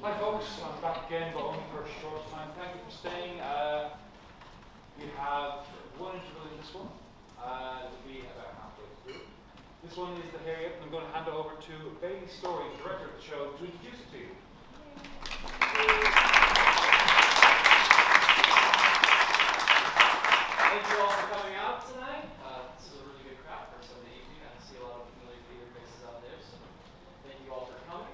Hi folks, I'm back again, but only for a short time. Thank you for staying. We have one interval in this one. It'll be about halfway through. This one is the Harriet, and I'm going to hand it over to Bailey Story, director of the show, to introduce it to you. Thank you all for coming out tonight. This is a really good crowd for Sunday evening. I see a lot of familiar theater faces out there, so thank you all for coming.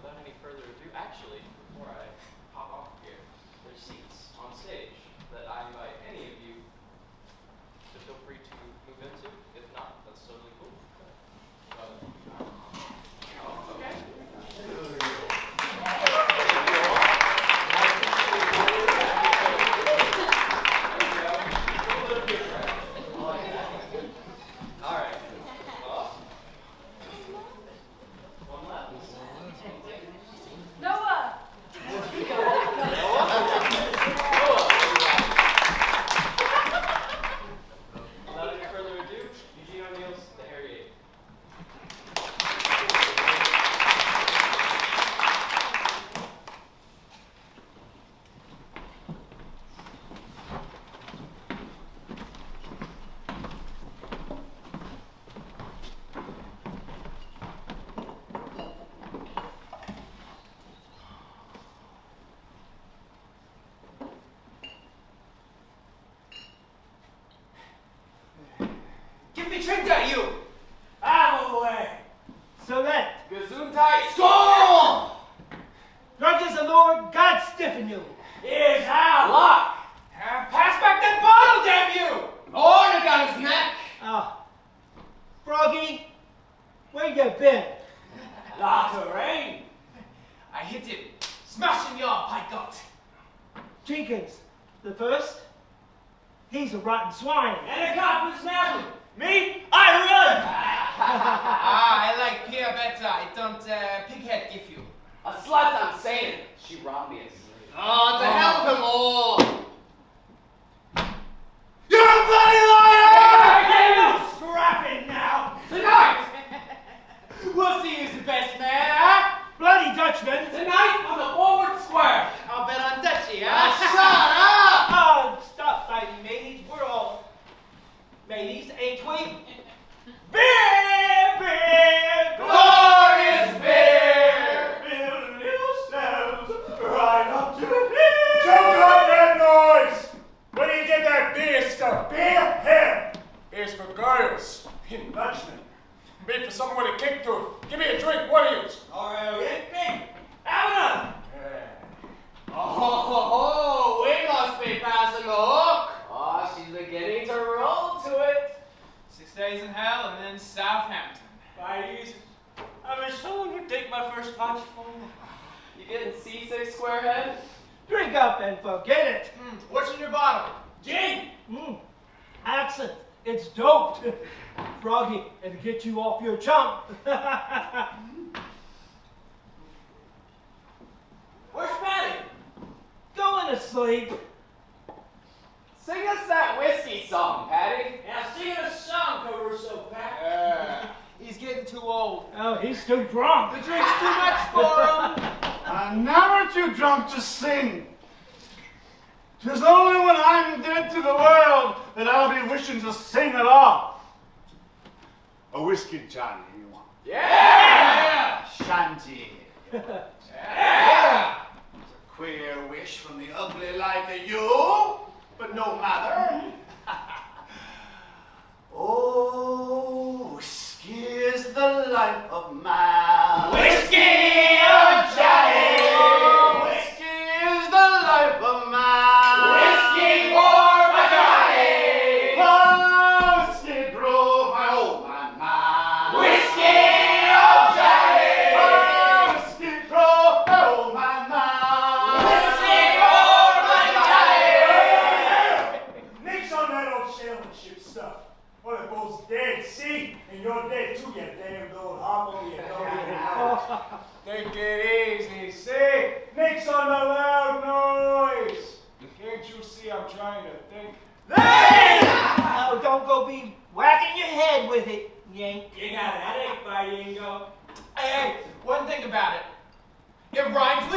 Without any further ado, actually, before I pop off here, there's seats on stage that I invite any of you to feel free to move into. If not, that's totally cool. Okay. Swine. And a cop is now. Me? I run! I like Pierre better. I don't pighead give you. A slut, I'm saying. She robbed me as slave. Oh, to hell with them all. You're a bloody liar! Hey, no scrapping now. Tonight! We'll see who's the best man, huh? Bloody Dutchman. Tonight on the forward square. I'll bet on Dutchy, huh? Shut up! Oh, stop fighting, mateys. We're all mateys, ain't we? Beer, beer, glorious beer! Fill yourselves right up to here. Choke up that noise! Where do you get that beer stuff? Beer? Here! Beer's for girls. In Dutchman. Made for someone with a kick to it. Give me a drink, one of you. All right, okay. Hey, Alma! Oh, we must be passing the hook. Oh, she's beginning to roll to it. 6 days in hell and then Southampton. Ladies, I wish someone would take my first punch for me. You getting seasick, squarehead? Drink up and forget it. What's in your bottle? Gin! Accent. It's dope. Froggy, it'll get you off your chump. Where's Paddy? Going to sleep. Sing us that whiskey song, Paddy. Now sing us a song, Caruso, Pat. He's getting too old. Oh, he's too drunk. The drink's too much for him. I'm never too drunk to sing. 'Tis only when I'm dead to the world that I'll be wishing to sing at all. A whiskey, Johnny, you want? Yeah! Shanty. Yeah! It's a queer wish from the ugly like a you, but no matter. Oh, whiskey is the life of man. Whiskey, oh Johnny! Whiskey is the life of man. Whiskey for my Johnny! Oh, whiskey drove my old man. Whiskey, oh Johnny! Oh, whiskey drove my old man. Whiskey for my Johnny! Nix on that old sailing ship stuff. Well, it goes dead, see? And you're dead too, you damn old homo, you know. Take it easy, see? Nix on the loud noise. Can't you see I'm trying to think? Hey! Oh, don't go be whacking your head with it, Yank. You got a headache, Yango. Hey, one thing about it. It rhymes with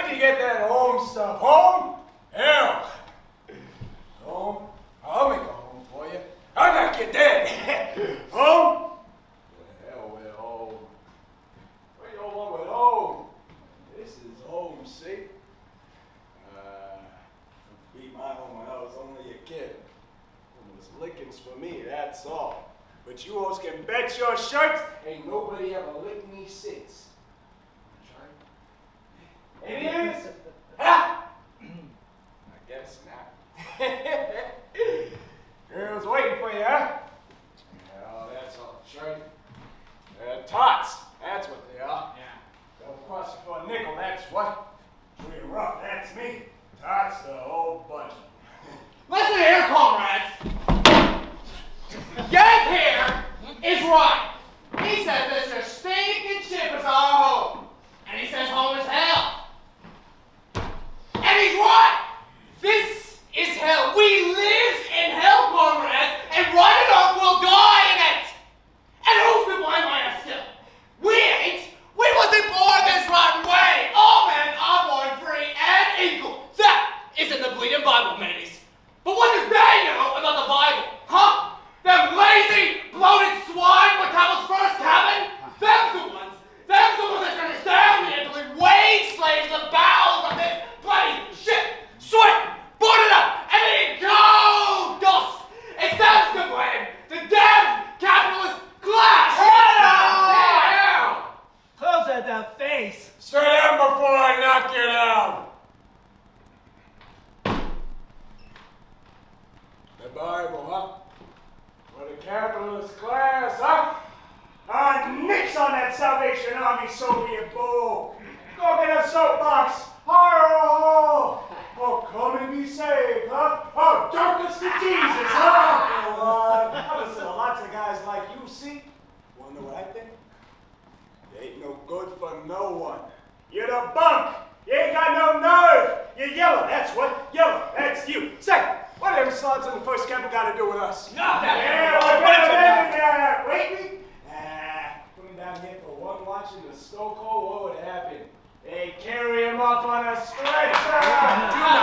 Where'd you get that home stuff? Home? Hell. Home? I'll make a home for you. I'll knock you dead. Home? The hell with home. What do you want with home? This is home, see? Beat my home when I was only a kid. It was lickings for me, that's all. But you all can bet your shirts, ain't nobody ever licked me since. It is? Ha! I guess not. Girls waiting for you, huh? Yeah, that's all. Sure. Tots, that's what they are. Yeah. Don't cross you for a nickel, that's what. Pretty rough, that's me. Tots the whole bunch. Listen here, comrades. Yank here is right. He says this your stinking ship is our home. And he says home is hell. And he's right. This is hell. We live in hell, comrades, and right enough we'll die in it. And who's to blame, I ask you? We ain't. We wasn't born this rotten way. All men are born free and equal. That is in the bleeding Bible, mateys. But what do they know about the Bible? Huh? Them lazy, bloated swine what Campbell's first cabin? Them's the ones that turned us down here to leave wage slaves in the bowels of this bloody ship. Sweat, board it up, and let it go dust. It's them's to blame. The damn capitalist class. Hello! Close at that face. Sit down before I knock you down. The Bible, huh? For the capitalist class, huh? Nix on that Salvation Army Soviet bull. Go get a soapbox. Oh, come and be saved, huh? Oh, darkness to Jesus, huh? I listen to lots of guys like you, see? Wanna know what I think? You ain't no good for no one. You're the bunk. You ain't got no nerve. You're yellow, that's what. Yellow, that's you. Say, what do them slugs in the first camp got to do with us? Nothing. Yeah, what better wait me? Put him down here for one watch in the stove hole, what would happen? They carry him off on a stretcher.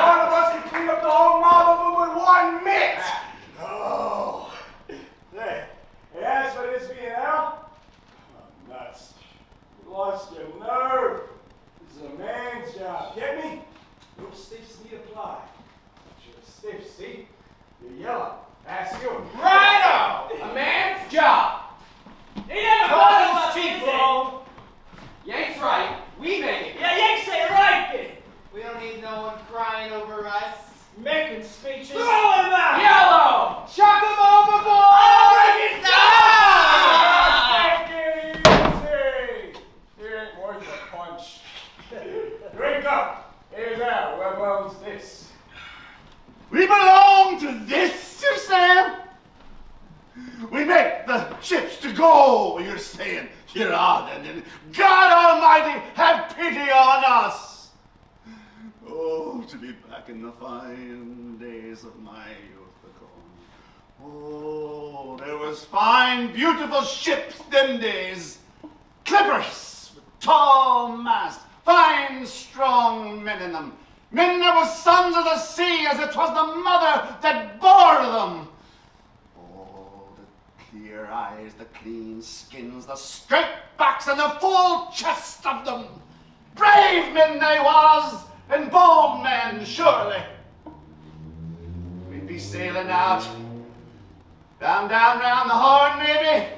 One of us can clean up the whole mob of them with one mitt. Oh. Hey, as for this being out, I'm nuts. You lost your nerve. This is a man's job. Get me? No stiffs need apply. You're stiff, see? You're yellow. Ask you. Righto! A man's job. He never thought it was cheap, bro. Yank's right. We make it. Yeah, Yank say it right, kid. We don't need no one crying over us. Making speeches. Throw him out! Yellow! Chuck him overboard! I'll break it Ah! Take it easy. He ain't worth a punch. Drink up. Here's out. Whoever owns this. We belong to this, you're saying? We make the ships to go, you're saying. You're odd, and then God Almighty have pity on us. Oh, to be back in the fine days of my youth ago. Oh, there was fine, beautiful ships them days. Clippers with tall masts, fine, strong men in them. Men that was sons of the sea as it was the mother that bore them. Oh, the clear eyes, the clean skins, the straight backs, and the full chest of them. Brave men they was, and bold men, surely. We'd be sailing out, down round the Horn, maybe.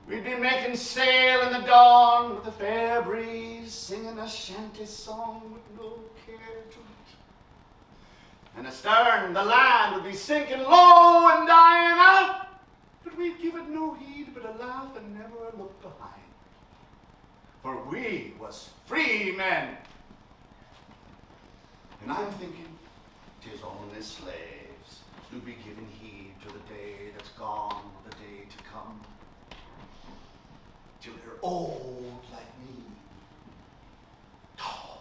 We'd be making sail in the dawn with the fair breeze, singing a shanty song with no care to it. And astern, the land would be sinking low and dying out, but we'd give it no heed but a laugh and never a look behind. For we was free men. And I'm thinking, 'tis only slaves who be giving heed to the day that's gone, the day to come. Till they're old like me. Oh,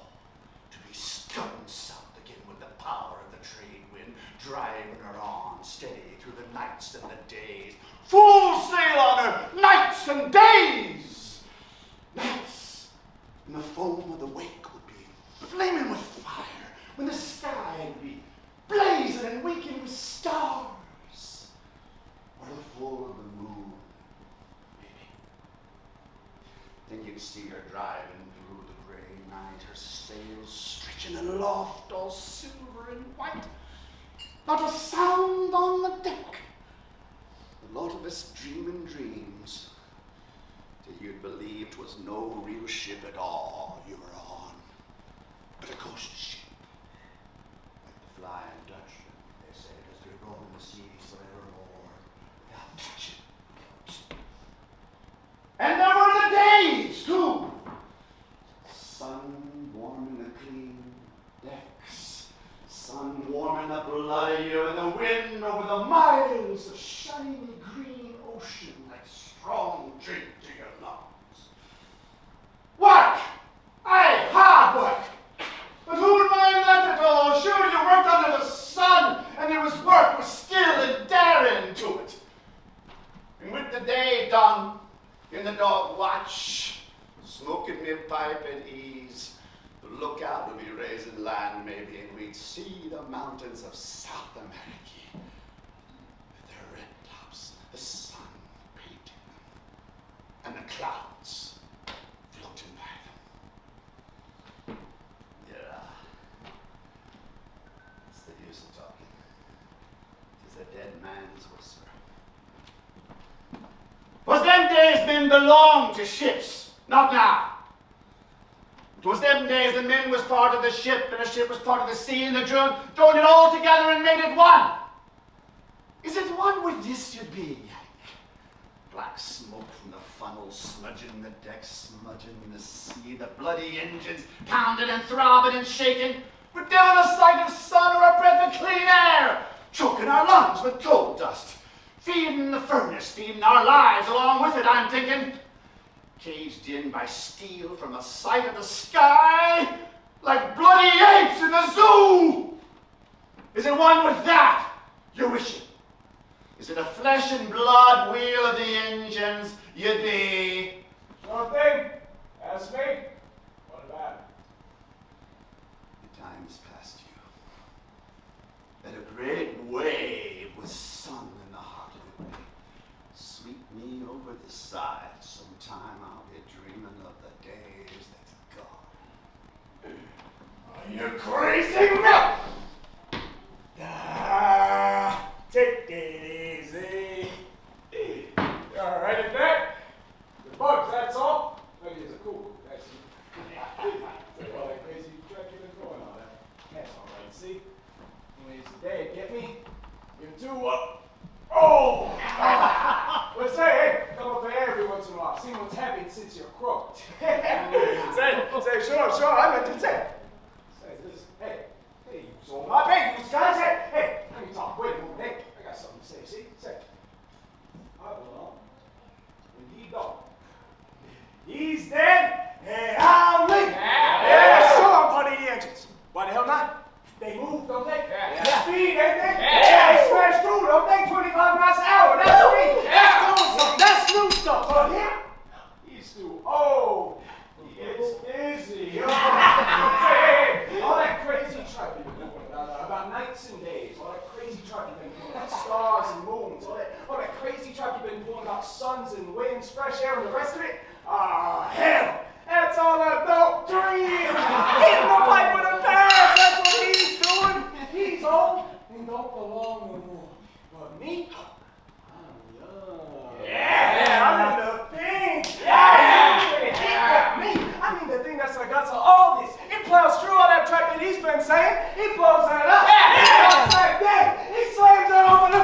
to be scudding south again with the power of the trade wind, driving her on steady through the nights and the days. Full sail on her, nights and days. Nights, and the foam of the wake would be her driving through the gray night, her sails stretching aloft, all silver and white. Not a sound on the deck. A lot of us dreaming dreams, till you'd believe 'twas no real ship at all you were on, but a ghost ship, like the Flying Dutchman, they said, as they roam the seas forevermore, without touching. And there were the days, too. Sun warming the clean decks, sun warming the bloody air, and the wind over the miles of shiny green ocean like strong drink to your lungs. Work! Aye, hard work! But who'd mind that at all? Sure, you worked under the sun, and there was work with skill and daring to it. And with the day done, in the dog watch, smoking me pipe at ease, the lookout would be raising land maybe, and we'd see the mountains of South America with their red tops, the sun painting them, and the clouds floating by them. Yeah. What's the use of talking? 'Tis a dead man's whisper. 'Twas them days men belonged to ships, not now. 'Twas them days the men was part of the ship, and the ship was part of the sea, and the joined it all together and made it one. Is it one with this you'd be, Yank? Black smoke from the funnel, smudging the deck, smudging the sea, the bloody engines pounding and throbbing and shaking, with never a sight of sun or a breath of clean air, choking our lungs with coal dust. Feeding the furnace, feeding our lives along with it, I'm thinking. Caged in by steel from the sight of the sky, like bloody apes in the zoo. Is it one with that you're wishing? Is it a flesh and blood wheel of the engines you'd be? Sure thing. That's me. What about it? The time has passed you. At a great wave with sun in the heart of it may sweep me over the side. Sometime I'll be dreaming of the days that's gone. Are you crazy, Milk? Take it easy. You all right at that? The bugs, that's all? Maybe it's a cool. That's all that crazy track you've been going on. That's all right. See? When it's the day, get me? You're too up. Oh! Well, say, hey, come up for air every once in a while. See what's happened since you're croaked. say, sure, I meant to say. Say this, hey, you sold my baby, guys. Hey, let me talk. Wait a moment, hey, I got something to say. See, say. I belong when he don't. He's dead, and I'm living. Yeah, sure, I'm Paddy the engines. Why the hell not? They move, don't they? Yeah. Speed, ain't they? Yeah. They smash through, don't they? 25 miles an hour. That's speed. That's going stuff. That's new stuff. But him, he's too old. He gets busy. Hey, all that crazy truck you've been doing about nights and days. All that crazy truck you've been doing about stars and moons. All that crazy truck you've been doing about suns and winds, fresh air, and the rest of it. Ah, hell. That's all a dope dream. Hitting the pipe with a pass. That's what he's doing. He's old and don't belong no more. But me, I'm young. Yeah, I'm in the thing. Yeah. Me, I mean the thing that's the guts of all this. It plows through all that track that he's been saying. He blows that up. Yeah. Like that. He slams that open the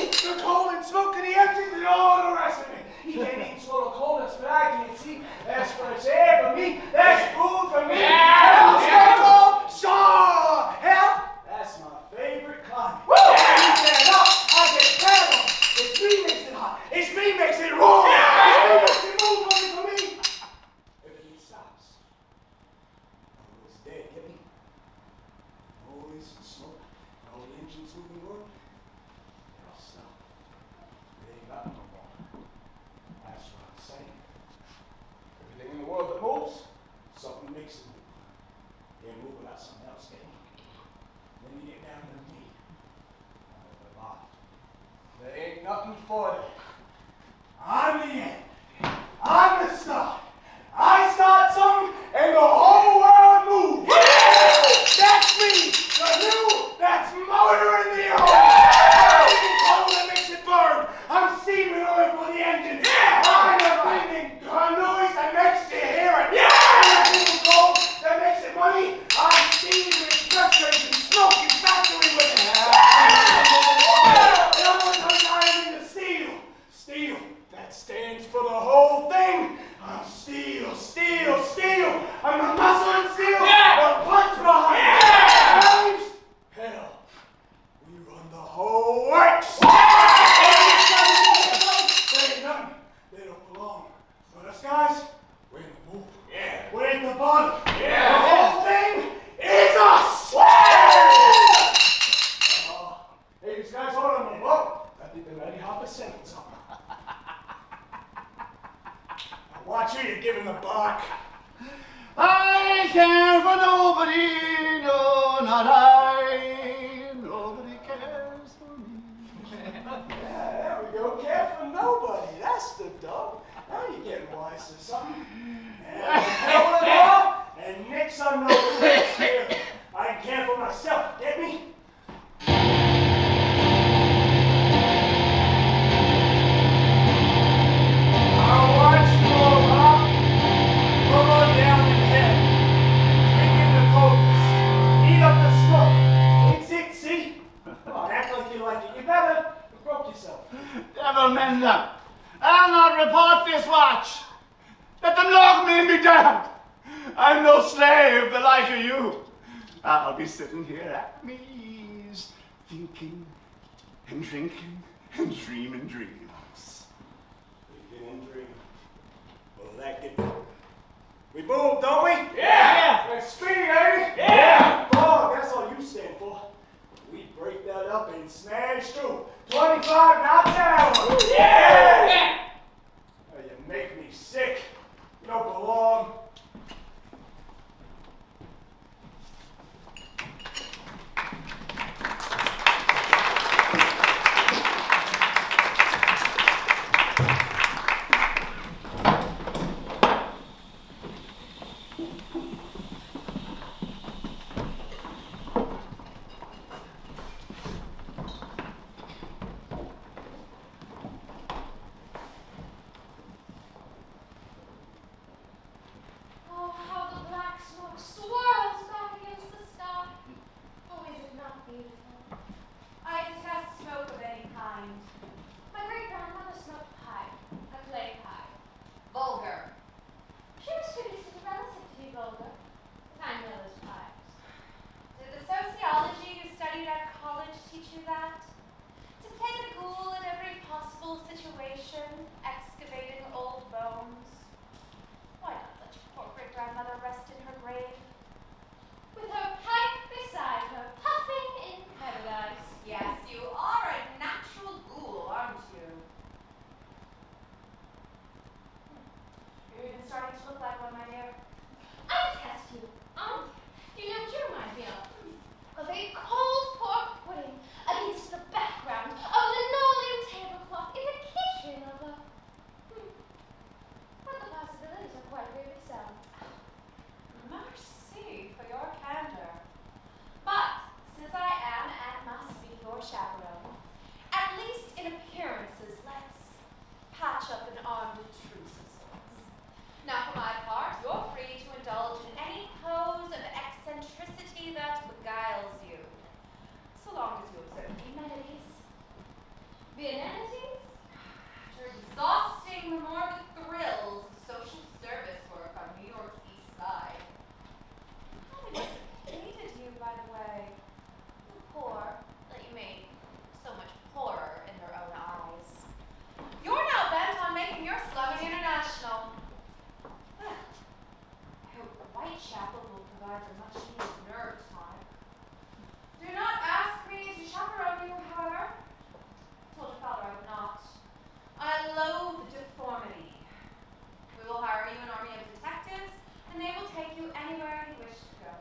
face. The coal and smoke and the empties and all the rest of it. He can't even swallow coldness, but I can't see. That's fresh air for me. That's food for me. Yeah. Sure. Hell, that's my favorite climate. Woo! Heat that up, I get paddle. It's me makes it hot. It's me makes it roar. It's me makes it move only for me. Everything stops. Oh, it's dead. Get me? Noise and smoke. All the engines moving work. They all stop. They ain't got no more. That's what I'm saying. Everything in the world that moves, something makes it move. Can't move without something else, can you? Then you get down to me. I'm the bottom. There ain't nothing for it. I'm the end. I'm the start. I start something and the whole world moves. That's me. The new that's motoring the old. I'm coal that makes it burn. I'm steaming oil for the engines. I'm the breathing noise that makes you hear it. I'm the coal that makes it money. I'm steaming compressors and smoking factory with it. And I'm in the steel. Steel. That stands for the whole thing. I'm steel, steel, steel. I'm the muscle and steel. The punch behind it. Hell, we run the whole works. There ain't nothing. They don't belong. But us guys, we're in the move. We're in the bottom. The whole thing is us. Hey, these guys hold on the boat. I think they're ready to hop a sentence on. Watch who you're giving the bark. I care for nobody, no, not I. Nobody cares for me. Yeah, there we go. Care for nobody. That's the dub. Now you're getting wise to something. And hell with it all, and nix on nobody here. I can care for myself, get me? I'll watch you all up. Come on down the head. Drink in the coldness. Eat up the smoke. It's it, see? Come on, act like you like it. You better. You broke yourself. Devil mend them. I'll not report this watch. Let them lock me and be damned. I'm no slave, the like of you. I'll be sitting here at me ease, thinking and drinking and dreaming dreams. Thinking and dreaming. Well, that get done. We move, don't we? Yeah. We're street, ain't we? Yeah. Oh, that's all you stand for. We break that up and smash through. 25 knots an hour. Yeah! Oh, you make me sick. You don't belong. Oh, how the black smoke swirls back against the sky. Oh, is it not beautiful? I detest smoke of any kind. My great-grandmother smoked pipe, a clay pipe. Vulgar. She was traditionally relative to be vulgar, but I know those pipes. Did the sociology you studied at college teach you that? To play the ghoul in every possible situation, excavating old bones? Why not let your poor great-grandmother rest in her grave? With her pipe beside her, puffing in paradise. Yes, you are a natural ghoul, aren't you? You're even starting to look like one, my dear. I detest you. Do you know what you remind me of? Of a cold pork pudding against the background of a linoleum tablecloth in the kitchen of a... But the possibilities are quite really sound. Mercy for your candor. But since I am and must be your chaperone, at least in appearances, let's patch up an armed truce of sorts. Now, for my part, you're free to indulge in any pose of eccentricity that beguiles you, so long as you observe the amenities. The amenities? After exhausting the morbid thrills of social service work on New York's East Side. How hated you, by the way. The poor that you made so much poorer in their own eyes. You're now bent on making your slumming international. Well, I hope Whitechapel will provide a much needed nerve tonic. Do not ask me to chaperone you, however. I told your father I would not. I loathe deformity. We will hire you an army of detectives, and they will take you anywhere you wish to go.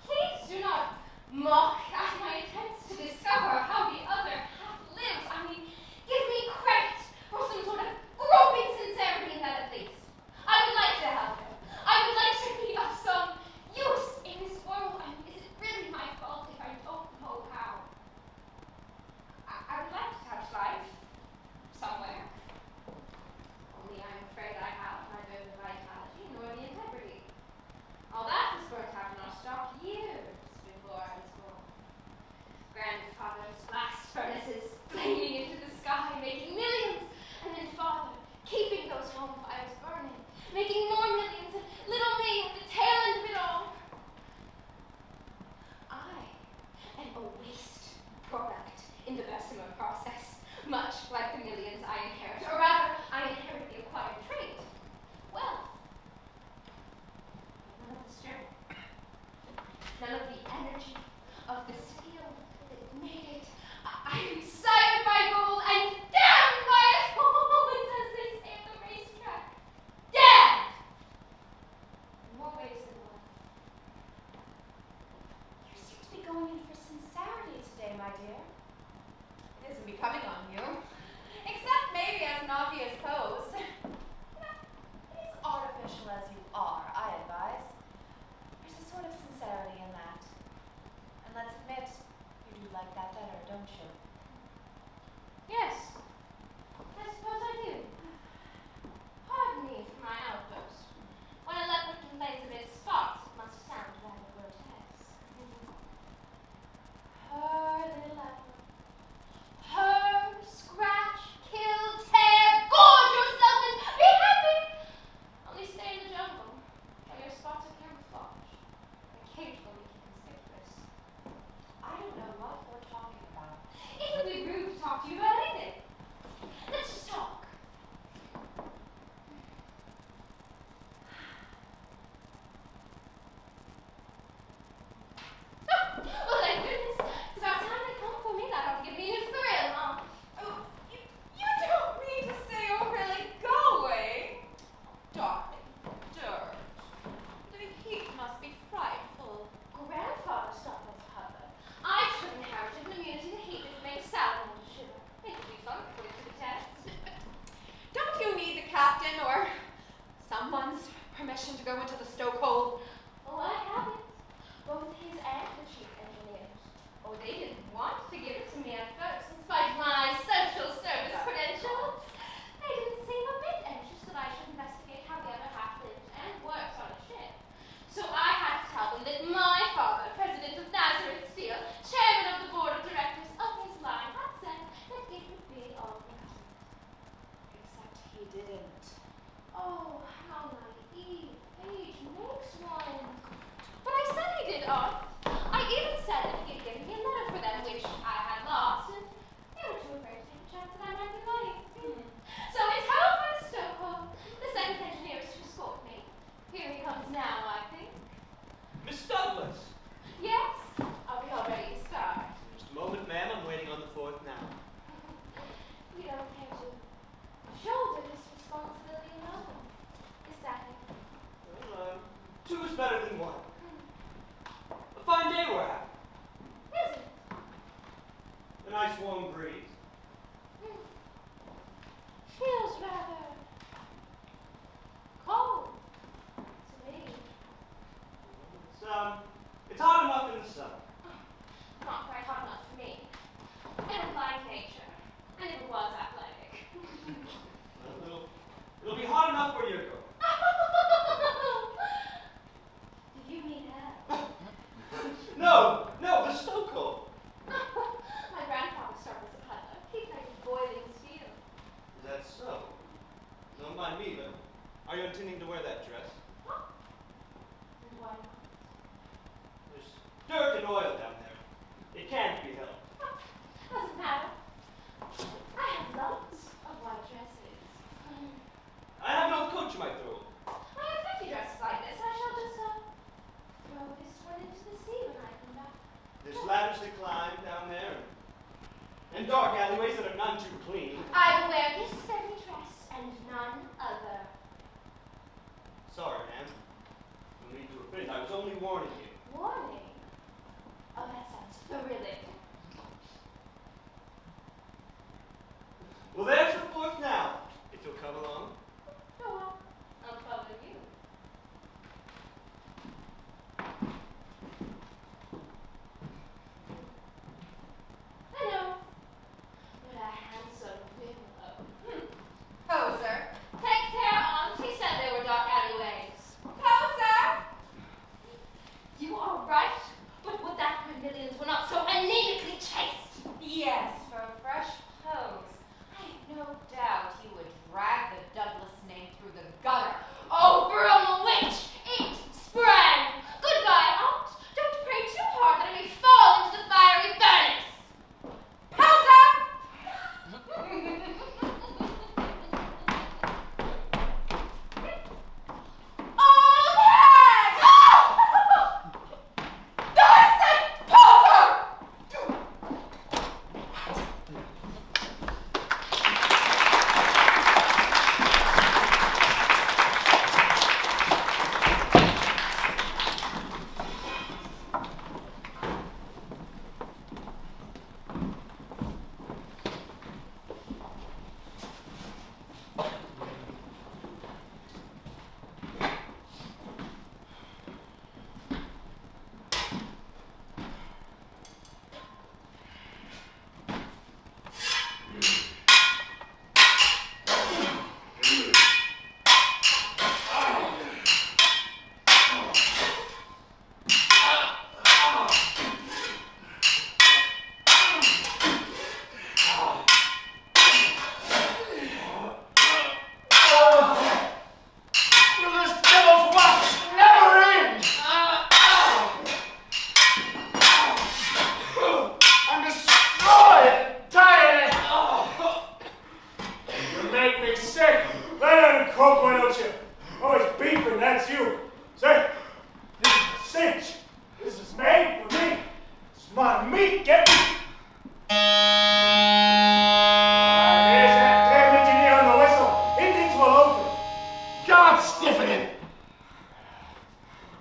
Please do not mock at my attempts to discover how the other half lives. I mean, give me credit for some sort of groping None of the energy of the steel that made it. I'm sired by gold and damned by it. It's as they say at the racetrack. Damned! In more ways than one. You seem to be going in for sincerity today, my dear. It isn't becoming on you. Except maybe as an obvious pose. As artificial as you are, I advise. There's a sort of sincerity in that. And let's admit, you do like that better, don't you? Yes, I suppose I do. Pardon me for my outburst. When a leopard complains of its spots, it must sound rather grotesque. Her little leopard. Her, scratch, kill, tear, gorge yourself and be happy! Only stay in the jungle, where your spots are camouflage. Occasionally conspicuous. I don't know what we're talking about. It would be rude to talk to you about anything. Let's just talk. Oh, well, thank goodness. It's about time they come for me. That ought to give me a new thrill, huh? Oh, you don't mean to say you're really going? Darling, dirt. The heat must be frightful. Grandfather stopped us, Mother. I should inherit an immunity to heat that would make salad into sugar. It would be fun to put it to the test. Don't you need the captain or someone's permission to go into the stokehold? Oh, I haven't. Both his and the chief engineers. Oh, they didn't want to give it to me at first, in spite of my social service credentials. They didn't seem a bit anxious that I should investigate how the other half lives and works on a ship. So I had to tell them that my father, president of Nazareth Steel, chairman of the board of directors of his line, had said that it would be all right. Except he didn't. Oh, how naive. Age makes one. But I said I did all. I even said that he had given me a letter for them, which I had lost, and they were too afraid to take a chance that I might be lying. So I telephoned to Stockholm. The second engineer is to escort me. Here he comes now, I think. Miss Douglas. Yes? Are we all ready to start? Just a moment, ma'am. I'm waiting on the fourth now. You don't care to shoulder this responsibility alone. Is that it? Well, two is better than one. A fine day we're having. Is it? A nice warm breeze. Feels rather cold to me. It's hot enough in the summer. Not quite hot enough for me. I don't like nature, and it was athletic. Well, it'll be hot enough where you're going. Do you mean hell? No, the stokehold. My grandfather started as a peddler. He played boiling steel. Is that so? Don't mind me, but are you intending to wear that dress? Huh? And why not? There's dirt and oil down there. It can't be helped. Doesn't matter. I have lots of white dresses. I have no coat you might throw. I have 50 dresses like this. I shall just throw this one into the sea when I come back. There's ladders to climb down there, and dark alleyways that are none too clean. I will wear this very dress and none other. Sorry, ma'am. You'll need to offend. I was only warning you. Warning? Oh, that sounds thrilling. Well, there's the fourth now, if you'll come along. Go on. I'll follow you. I know. What a handsome willow. Poser. Take care, Aunt. He said there were dark alleyways. Poser!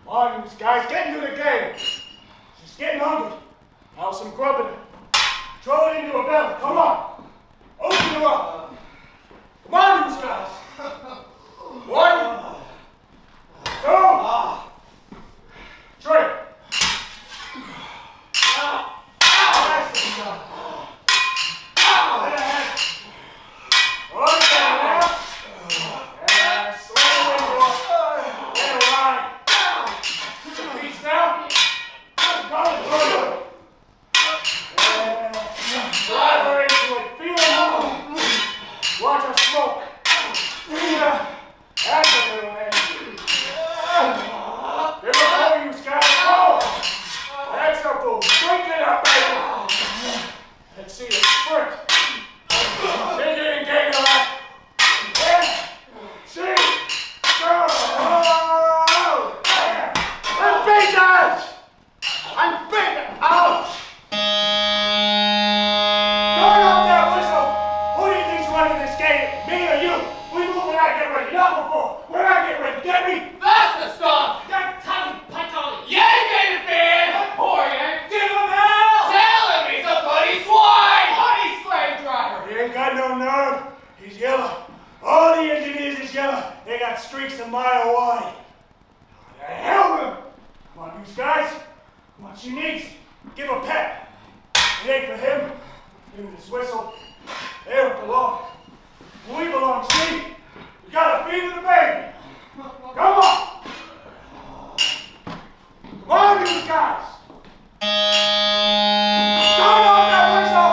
Come on, you guys, get into the game. She's getting hungry. Now some grub in her. Throw it into her belly. Come on. Open her up. Come on, you guys. 1, 2, 3. That's the stuff. Watch her smoke. That's a little engine. Give her go, you guys. Go. That's the bull. Drink it up, baby. Let's see it sprint. Take it and get it up. Yeah. See. Go. Oh. Yeah. I'm big out. I'm big out. Turn up that whistle. Who do you think's running this game? Me or you? We move when I get ready. Not before. When I get ready. Get me? That's the stuff! That tiny python. Yank interfered! Poor Yank! Give him hell! Tell him he's a bloody swine! Bloody slave driver! He ain't got no nerve. He's yellow. All the engineers is yellow. They got streaks a mile wide. The hell with him. Come on, you guys. What she needs, give her pep. It ain't for him. Give him this whistle. They don't belong. We belong, see? We gotta feed the baby. Come on. Come on, you guys. Turn off that whistle.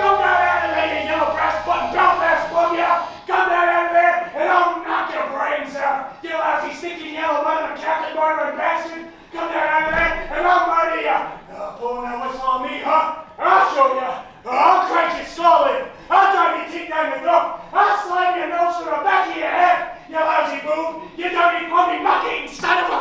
Come down out of there, you yellow brass button, Belfast bum, yeah. Come down out of there and I'll knock your brains out. You lousy, stinking yellow mother of Catholic murdering bastard. Come down out of there and I'll murder ya. Pulling that whistle on me, huh? I'll show ya. I'll crank your skull in. I'll drive your teeth down your throat. I'll slide your nose to the back of your head. You lousy boob. You dirty, pumpy, muck-eating son of a...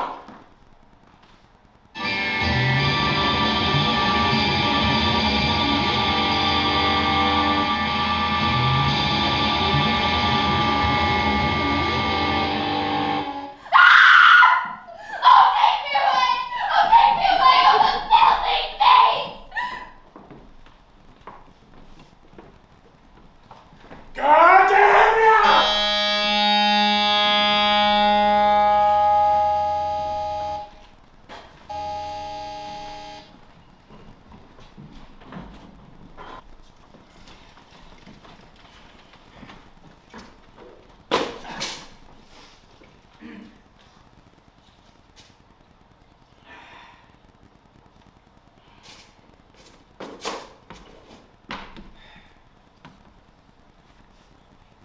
God damn ya!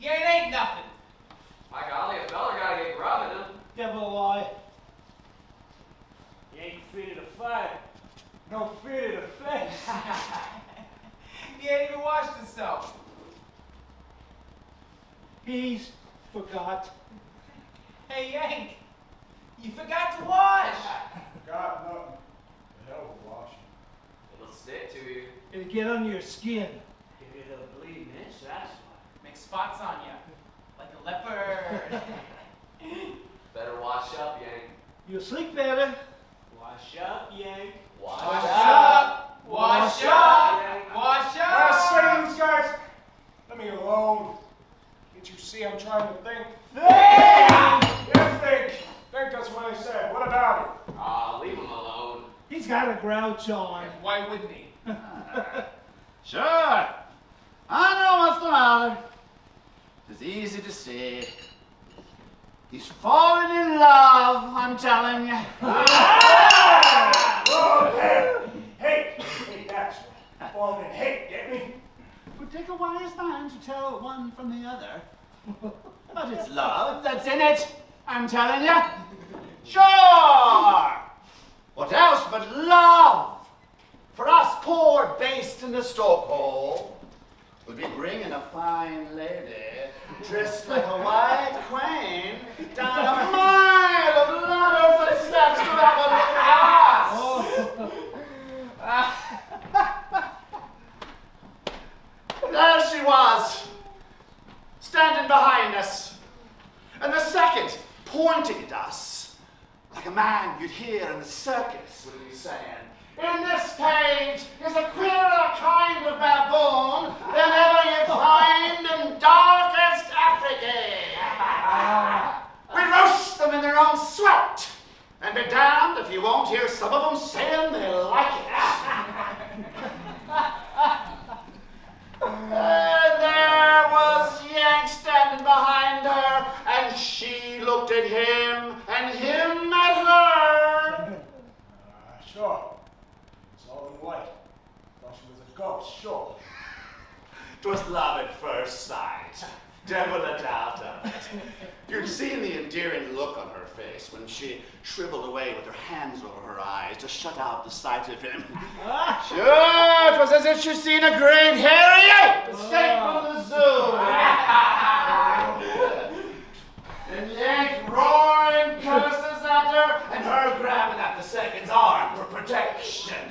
You ain't nothing. My golly, a fella gotta get grubbing him. Devil lie. You ain't fit to fight. No fit to the face. He ain't even washed himself. He's forgot. Hey, Yank, you forgot to wash. Got nothing. The hell with washing. It'll stick to you. It'll get under your skin. Give you the bleeding itch, that's why. Make spots on you, like a leopard. Better wash up, Yank. You'll sleep better. Wash up, Yank. Wash Wash up. up, wash up, wash I up. say, these guys, let me alone. Can't you see I'm trying to think? Think! Yes, think. Think that's what I said. What about it? Leave him alone. He's got a grouch on. Why wouldn't he? Sure. I know what's the matter. It's easy to see. He's fallen in love, I'm telling you. Oh, hey, that's what. Falling in hate, get me? It would take a wise man to tell one from the other. But it's love that's in it, I'm telling you. Sure. What else but love? For us poor based in the stokehole, we'll be bringing a fine lady dressed like a white queen down a mile of ladder footsteps to have a look at us. There she was, standing behind us, and the second pointing at us like a man here in the circus, would be saying, in this cage is a queerer kind of baboon than ever you find in darkest Africa. We roast them in their own sweat, and be damned if you won't hear some of them saying they like it. And there was Yank standing behind her, and she looked at him, and him at her. Sure. It's all in white. Thought she was a ghost, sure. 'Twas love at first sight. Devil a doubt of it. You'd seen the endearing look on her face when she shriveled away with her hands over her eyes to shut out the sight of him. Sure, it was as if she'd seen a great hairy ape escape from the zoo. And Yank roaring curses at her, and her grabbing at the second's arm for protection.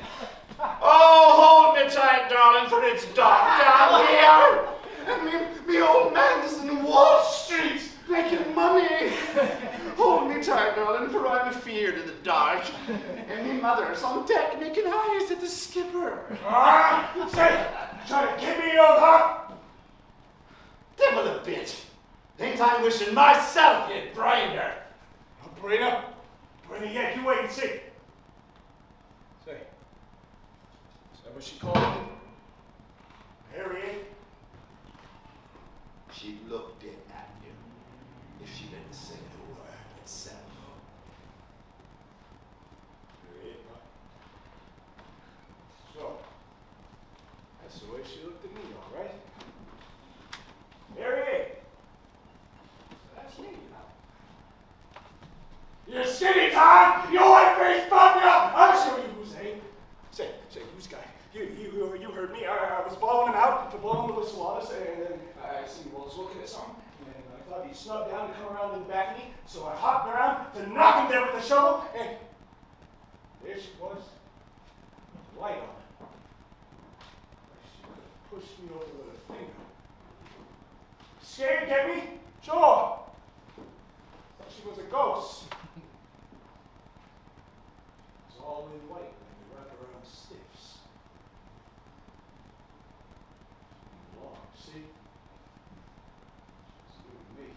Oh, hold me tight, darling, for it's dark down here. And me old man is in Wall Street making money. Hold me tight, darling, for I'm afeard in the dark. And me mother's on deck making eyes at the skipper. Say, try to get me, old heart. Devil a bit. Ain't I wishing myself you'd brained her? Brina, Yank, you wait and see. Say, is that what she called me? Harry? She looked it at you if she didn't say a word itself. Harry, huh? So, that's the way she looked at me, all right? Harry! That's me, huh? You skinny Tom! You white face bummer! I'll show you who's aim. Say, who's guy? You heard me. I was blowing him out for blowing the whistle on us, and then I seen you was looking at something, and I thought he'd snuck down to come around to the back of me, so I hopped around to knock him down with the shovel, and there she was, with the light on. She could have pushed me over with a finger. Scared to get me? Sure. Thought she was a ghost. It's all in white when you wrap around stiffs. Long, see? She's new to me.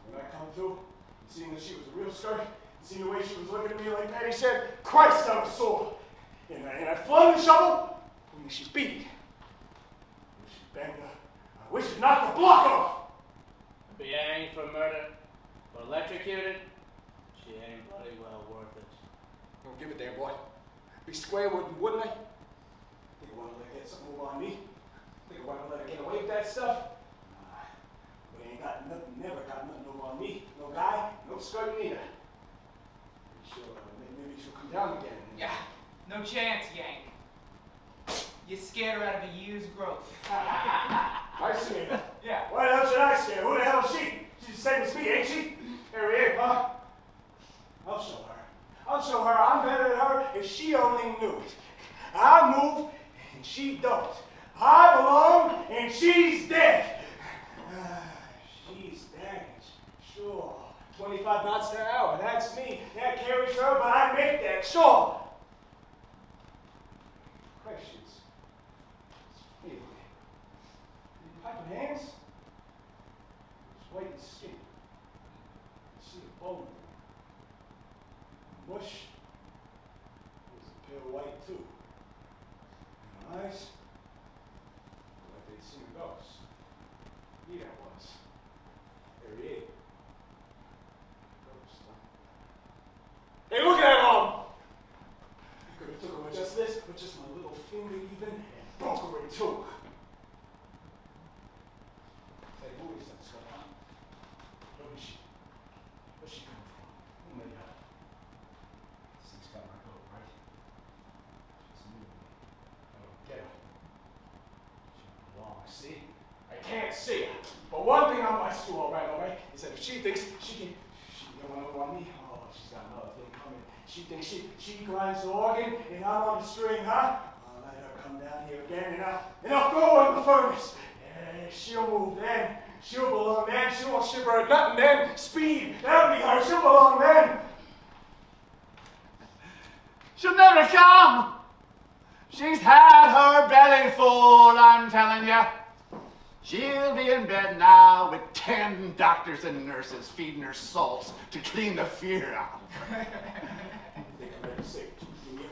When I come to, and seeing that she was a real skirt, and seeing the way she was looking at me like Paddy said, Christ, I was sore. And I flung the shovel, and she's beating. I wish she'd banged her. I wish she'd knocked the block off. Be hanged for murder, but electrocuted, she ain't bloody well worth it. Don't give a damn, boy. Be square with you, wouldn't I? Think I want to let her get something over on me? Think I want to let her get away with that stuff? Nah. But ain't got nothing, never got nothing over on me. No guy, no skirt neither. Maybe she'll come down again. Yeah, no chance, Yank. You scared her out of a year's growth. I see her. Yeah. Why the hell should I scare her? Who the hell is she? She's the same as me, ain't she? Here, huh? I'll show her. I'll show her I'm better than her if she only knew it. I move and she don't. I belong and she's dead. She's damaged, sure. 25 knots an hour, that's me. That carries her, but I make that, sure. Questions? Feeling. Piping hands? It's white and skinny. See the bone. Mush was a pale white too. And eyes, like they'd seen a ghost. He that was. There he is. Ghost, huh? Hey, look at that arm! I could have took her with just this, with just my little finger even, and broke her in two. Hey, who is that Scott? Who is she? Where's she coming from? Who made her? This thing's got my goat, right? She's new to me. I don't get her. She don't belong, see? I can't see her. But one thing I must do, all right, is that if she thinks she can, she don't want me, oh, she's got another thing coming. She thinks she grinds the organ, and I'm on the string, huh? I'll let her come down here again, and I'll throw her in the furnace. Yeah, she'll move then. She'll belong then. She won't shiver at nothing then. Speed, that'll be her. She'll belong then. to come. She's had her belly full, I'm telling you. She'll be in bed now with 10 doctors and nurses feeding her salts to clean the fear out. Think I'm ready to say it to you, do you?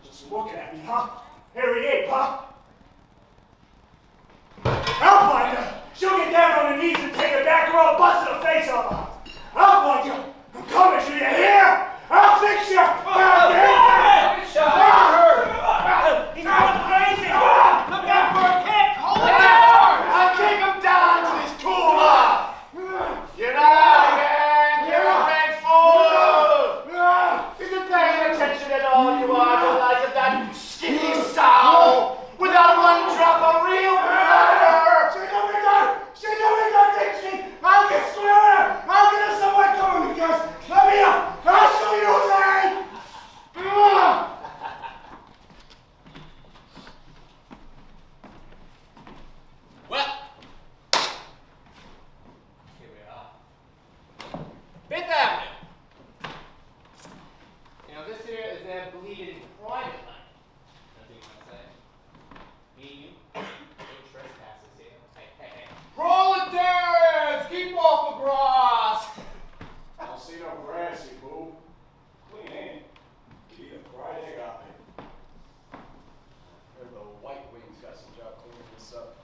Just looking at me, huh? Hairy ape, huh? I'll find her. She'll get down on her knees and take her back, or I'll bust her face off her. I'll find you. I'm coming to you here. I'll fix you. He's going crazy! Look out for a kick! Hold it down! I'll kick him down till he's cool off. Get out of here, you big fool! Isn't paying attention at all, you are, the like of that skinny sow without one drop of real butter! She know we got Dixie! I'll get square her! I'll get her somewhere coming, because let me up! I'll show you who's there! Well, here we are. Fifth Avenue. You know, this here is their bleeding private life. That's what you want to say. Me, you, no trespassers here. Hey. Proletarians, keep off the grass. I don't see no grass, you boo. Clean, ain't it? Eat a fried egg out there. Heard the White Wings got some job cleaning this up.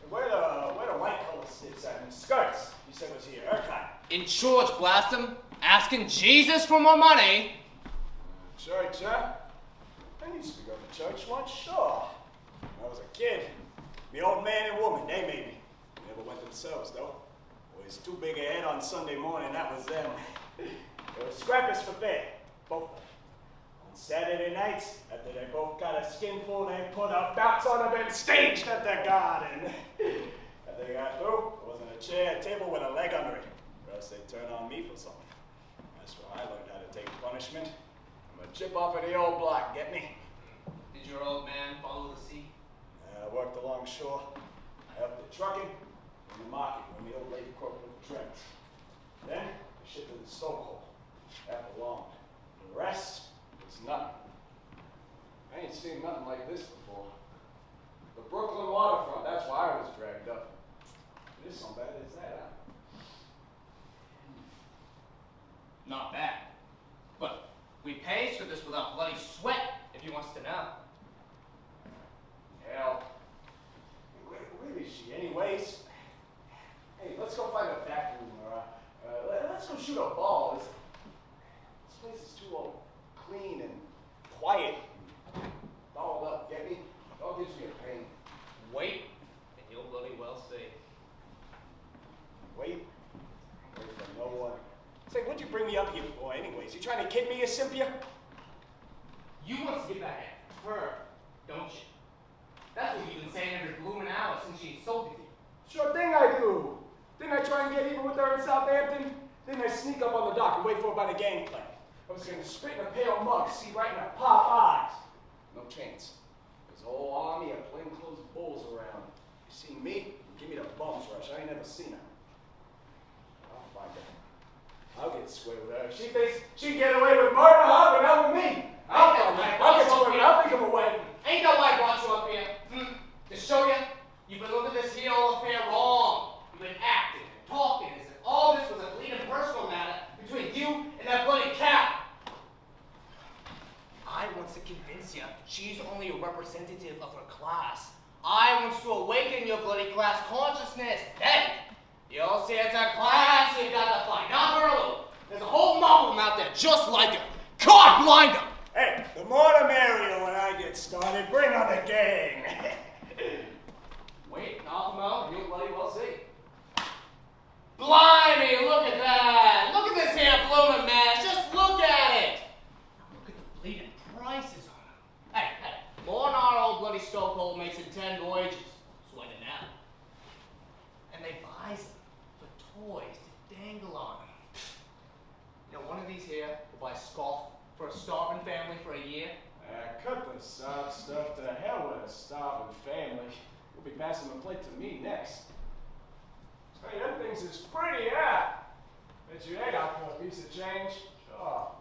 Where the white collar snips at in skirts? You said was here, haircut. In church, blast him, asking Jesus for more money. Church, huh? I used to go to church once, sure. When I was a kid. The old man and woman, they made me. Never went themselves, though. Boys too big a head on Sunday morning, that was them. They were scrappers for fare, both of them. On Saturday nights, after they both got a skinful, they put a bounce on them and staged at the garden. After they got through, there wasn't a chair, a table with a leg under it. Or else they'd turn on me for something. That's where I learned how to take punishment. I'm a chip off of the old block, get me? Did your old man follow the sea? I worked along shore. I helped the trucking and the market when the old lady croaked with the trends. Then I shipped to the stokehole. That belonged. The rest was nothing. I ain't seen nothing like this before. The Brooklyn waterfront, that's why I was dragged up. It is so bad as that, huh? Not bad. But we pays for this without bloody sweat, if he wants to know. Hell. Where is she, anyways? Hey, let's go find a back room, or let's go shoot a ball. This place is too clean and quiet. Dolled up, get me? Dog gives me a pain. Wait, and you'll bloody well see. Wait for no one. Say, what'd you bring me up here for, anyways? You trying to kid me, you Cynthia? You want to get back at her, don't you? That's what you've been saying every blooming hour since she insulted you. Sure thing I do. Didn't I try and get even with her in Southampton? Didn't I sneak up on the dock and wait for her by the gangplank? I was going to spit in a pale mug, see right in her pop eyes. No chance. There's a whole army of plainclothes bulls around. You see me? Give me the bums rush. I ain't never seen her. I'll find her. I'll get square with her. If she thinks she can get away with murder, huh? But not with me. I'll find her. I'll get square with her. I'll think of a way. Ain't that why I brought you up here? To show you, you've been looking at this here whole affair wrong. You've been acting and talking as if all this was a bleeding personal matter between you and that bloody cat. I want to convince you she's only a representative of her class. I want to awaken your bloody class consciousness. Then, you'll see it's a class you got to find. Not Hurley. There's a whole mob of them out there just like her. God blind them! Hey, the more the merrier when I get started. Bring on the gang. Wait, knock them out, and you'll bloody well see. Blimey, look at that! Look at this here blooming mess, just look at it! Look at the bleeding prices on them. Hey, more than our old bloody stokehold makes in 10 voyages. Sweat it out. And they buys them for toys to dangle on them. You know, one of these here will buy a scarf for a starving family for a year. Cut the sob stuff to hell with a starving family. You'll be passing the plate to me next. Hey, them things is pretty, yeah. Bet you they got for a piece of change. Sure.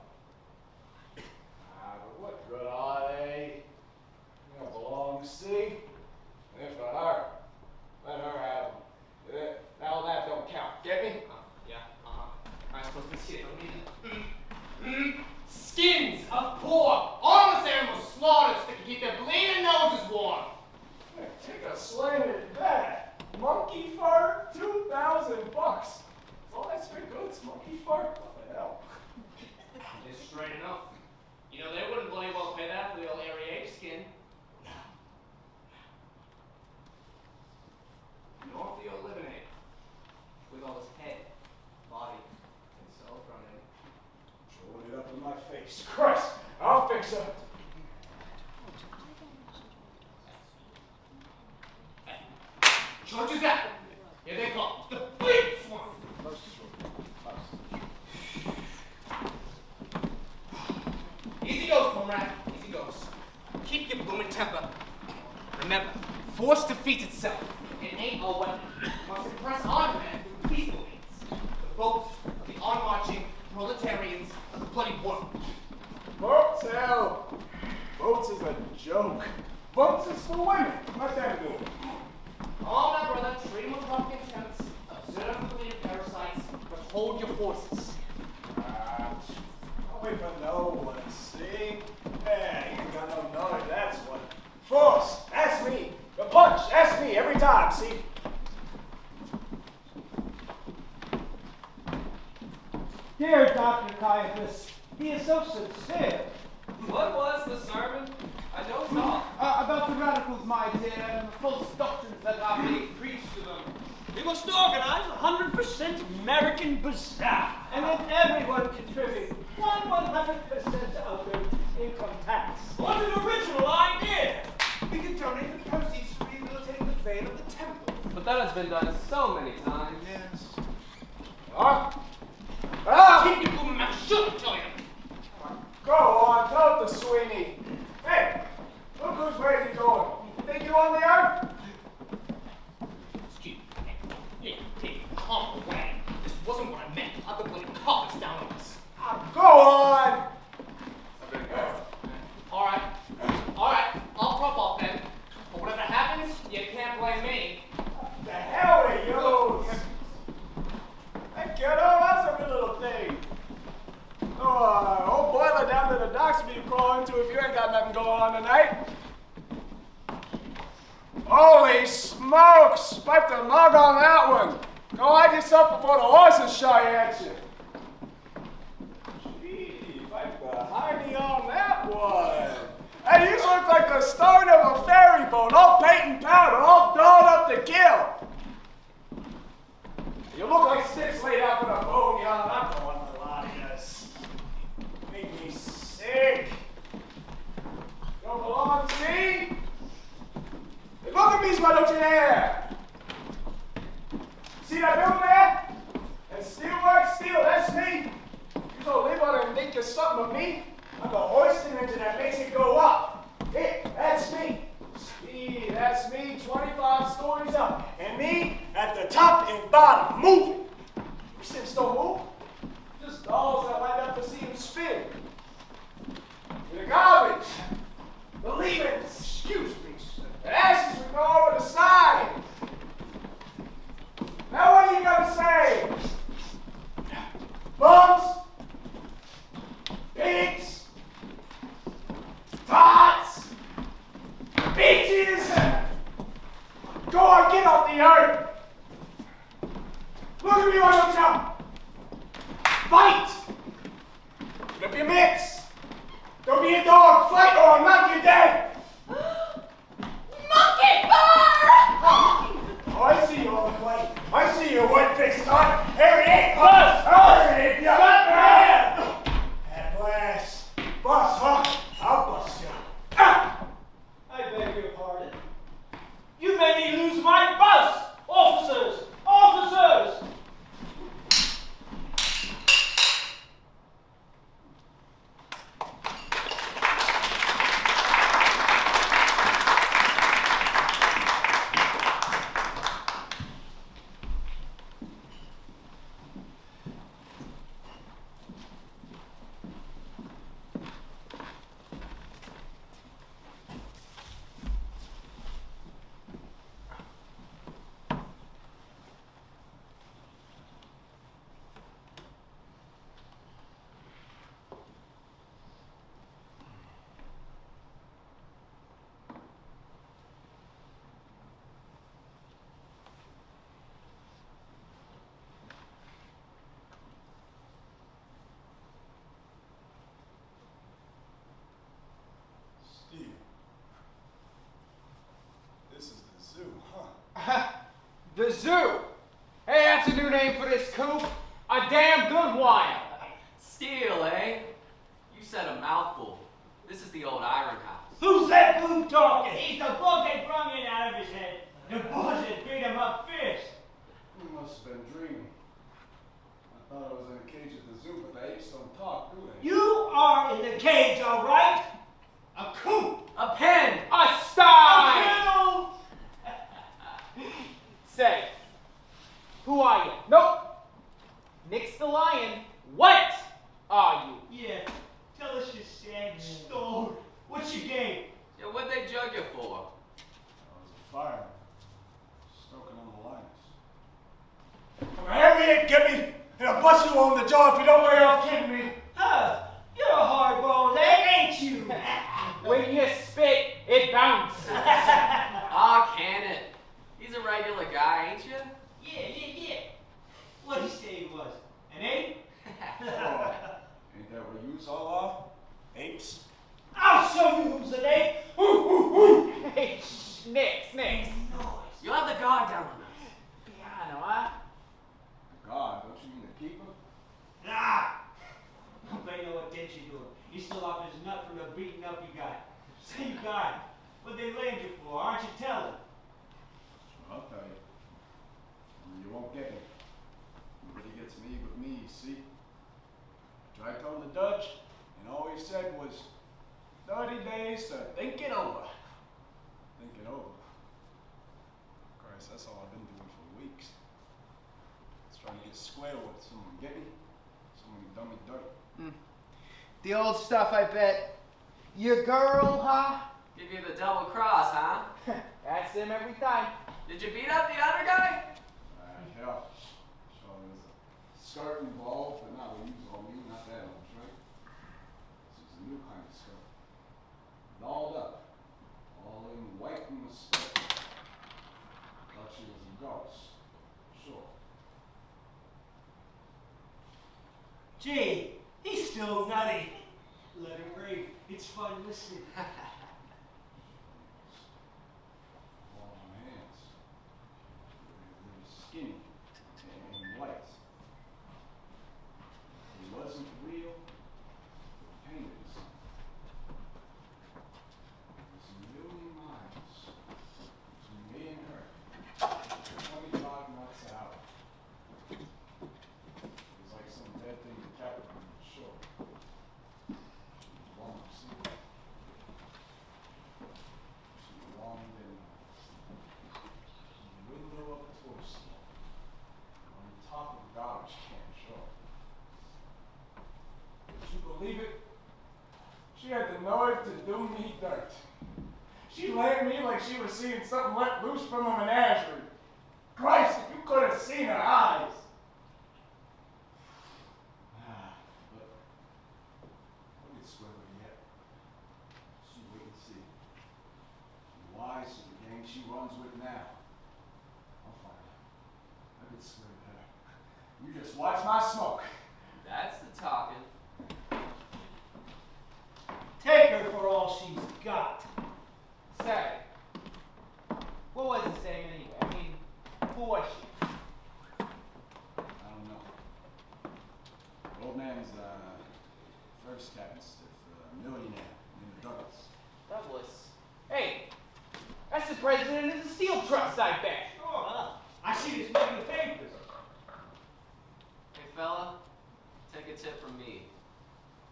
But what good Straight enough. You know, they wouldn't bloody well pay that for the old hairy ape skin. Nor for the old living ape. With all his head, body, and soul thrown in. Throwing it up in my face. Christ, I'll fix it. George is out. Here they come. The big swarm. Easy goes, comrade. Easy goes. Keep your blooming temper. Remember, force defeats itself. It ain't a weapon. You must impress on men through peaceful means. The votes of the on-marching proletarians of the bloody world. Votes, hell. Votes is a joke. Votes is for women. Let them do it. All my brother, treat them with rough contempt, observe the bleeding parasites, but hold your horses. I'll wait for no one, see? Hey, you ain't got no knowledge, that's what. Force, that's me. The punch, that's me every time, see? Dear Dr. Caiaphas, he is so sincere. What was the sermon? I know it's all. About the radicals, my dear, and the false doctrines that are being preached to them. We must organize a 100% American bazaar. And then everyone contribute 100% of their income tax. What an original idea! We can donate the proceeds to rehabilitating the vein of the temple. But that has been done so many times. Yes. Huh? Keep your blooming mouth shut, I tell you. Go on, tell it to Sweeney. Hey, look who's ready to go. Think you on the earth? Excuse me. Hey, calm away. This wasn't what I meant. I've been bloody carpets down on us. Go on! Alright, I'll prop off then. But whatever happens, you can't blame me. The hell with you! Hey, kiddo, that's a good little thing. Old boiler down to the docks for you to crawl into if you ain't got nothing going on tonight. Holy smokes! Pipe the mug on that one. Go hide yourself before the horses shy at you. Gee, pipe the hiney on that one. Hey, you look like the stern of a ferry boat, all paint and powder, all dolled up to kill. You look like sticks laid out for the boneyard. I'm going to lie, yes. Make me sick. Don't belong, see? Hey, look at me, why don't you there? See that building there? And steelwork steel, that's me. You gonna live on and think you're something of me? I'm the hoisting engine that makes it go up. Hey, that's me. See, that's me, 25 stories up. And me at the top and bottom, moving. You Sims don't move. Just dolls that light up to see him spin. The garbage, the leavings, excuse me, the ashes we go over the side. Now what are you gonna say? Bums? Pigs? Tots? Bitches? Go on, get off the earth! Look at me, why don't you? Fight! Put up your mitts! Don't be a dog, fight or I'll knock you dead! Monkey fur! Oh, I see you on the plate. I see you, white-faced tot. Hairy ape, Buzz! Hurley, you got man! At last. Bust, huh? I'll bust you. Ah! I beg your pardon. You made me lose my bus! Officers! Officers! Coop. A damn good one. Steal, eh? You said a mouthful. This is the old iron house. Who's that boob talking? He's the bug they brung in out of his head. The buzzard beat him up fierce. You must have been dreaming. I thought I was in a cage at the zoo, but the apes don't talk, do they? You are in the cage, all right? A coop. A pen! A stein! A Say, who are you? Nope. Nick's the lion. What are you? Yeah, tell us your sad story. What's your game? Yeah, what'd they jug you for? I was a fireman, stoking on the liners. Hurry it, get me, and I'll bust you on the jaw if you don't lay off kidding me. You're a hardball leg, ain't you? When you spit, it bounces. Aw, can it? He's a regular guy, ain't you? Yeah. What'd he say he was? An ape? Oh, ain't that what you all are? Apes? I'll show you who's an ape. Hey, Nick. You'll have the guard down on us. Piano, huh? The guard, don't you mean the keeper? Ah! Don't pay no attention to him. He's still off his nut from the beating up he got. Say you got him. What they laid you for? Aren't you telling? I'll tell you. You won't get me. Nobody gets me but me, you see? Tried telling the Dutch, and all he said was 30 days to think it over. Think it over. Christ, that's all I've been doing for weeks. Just trying to get square with someone, get me? Someone who done me dirty. The old stuff, I bet. Your girl, huh? Give you the double cross, huh? That's him every time. Did you beat up the other guy? Yeah. So there's a skirt involved, but not what you told me, not that old, right? This is a new kind of skirt. Dolled up. All in white and mustard. Thought she was a ghost. Sure. Gee, he's still nutty. Let him rave. It's fun listening. All my hands. They were skinny and light. He wasn't real. He painted something. It was a million miles between me and her. 25 knots an hour. It was like some dead thing that kept her on the shore. Long sea. She longed in the window of a torso on the top of a garbage can, sure. Would you believe it? She had the nerve to do me dirt. She laid me like she was seeing something let loose from a menagerie. Christ, if you could have seen her eyes. But don't get square with her yet. Just you wait and see. She's wise to the gang she runs with now. I'll find out. I'll get square with her. You just watch my smoke. That's the talking. Take her for all she's got. Say, what was his name anyway? I mean, who was she? I don't know. Old man's first cabin stiff, millionaire in the Douglas. Douglas. Hey, that's the president of the steel trust, I bet. Sure, I see this man in the papers. Hey, fella, take a tip from me.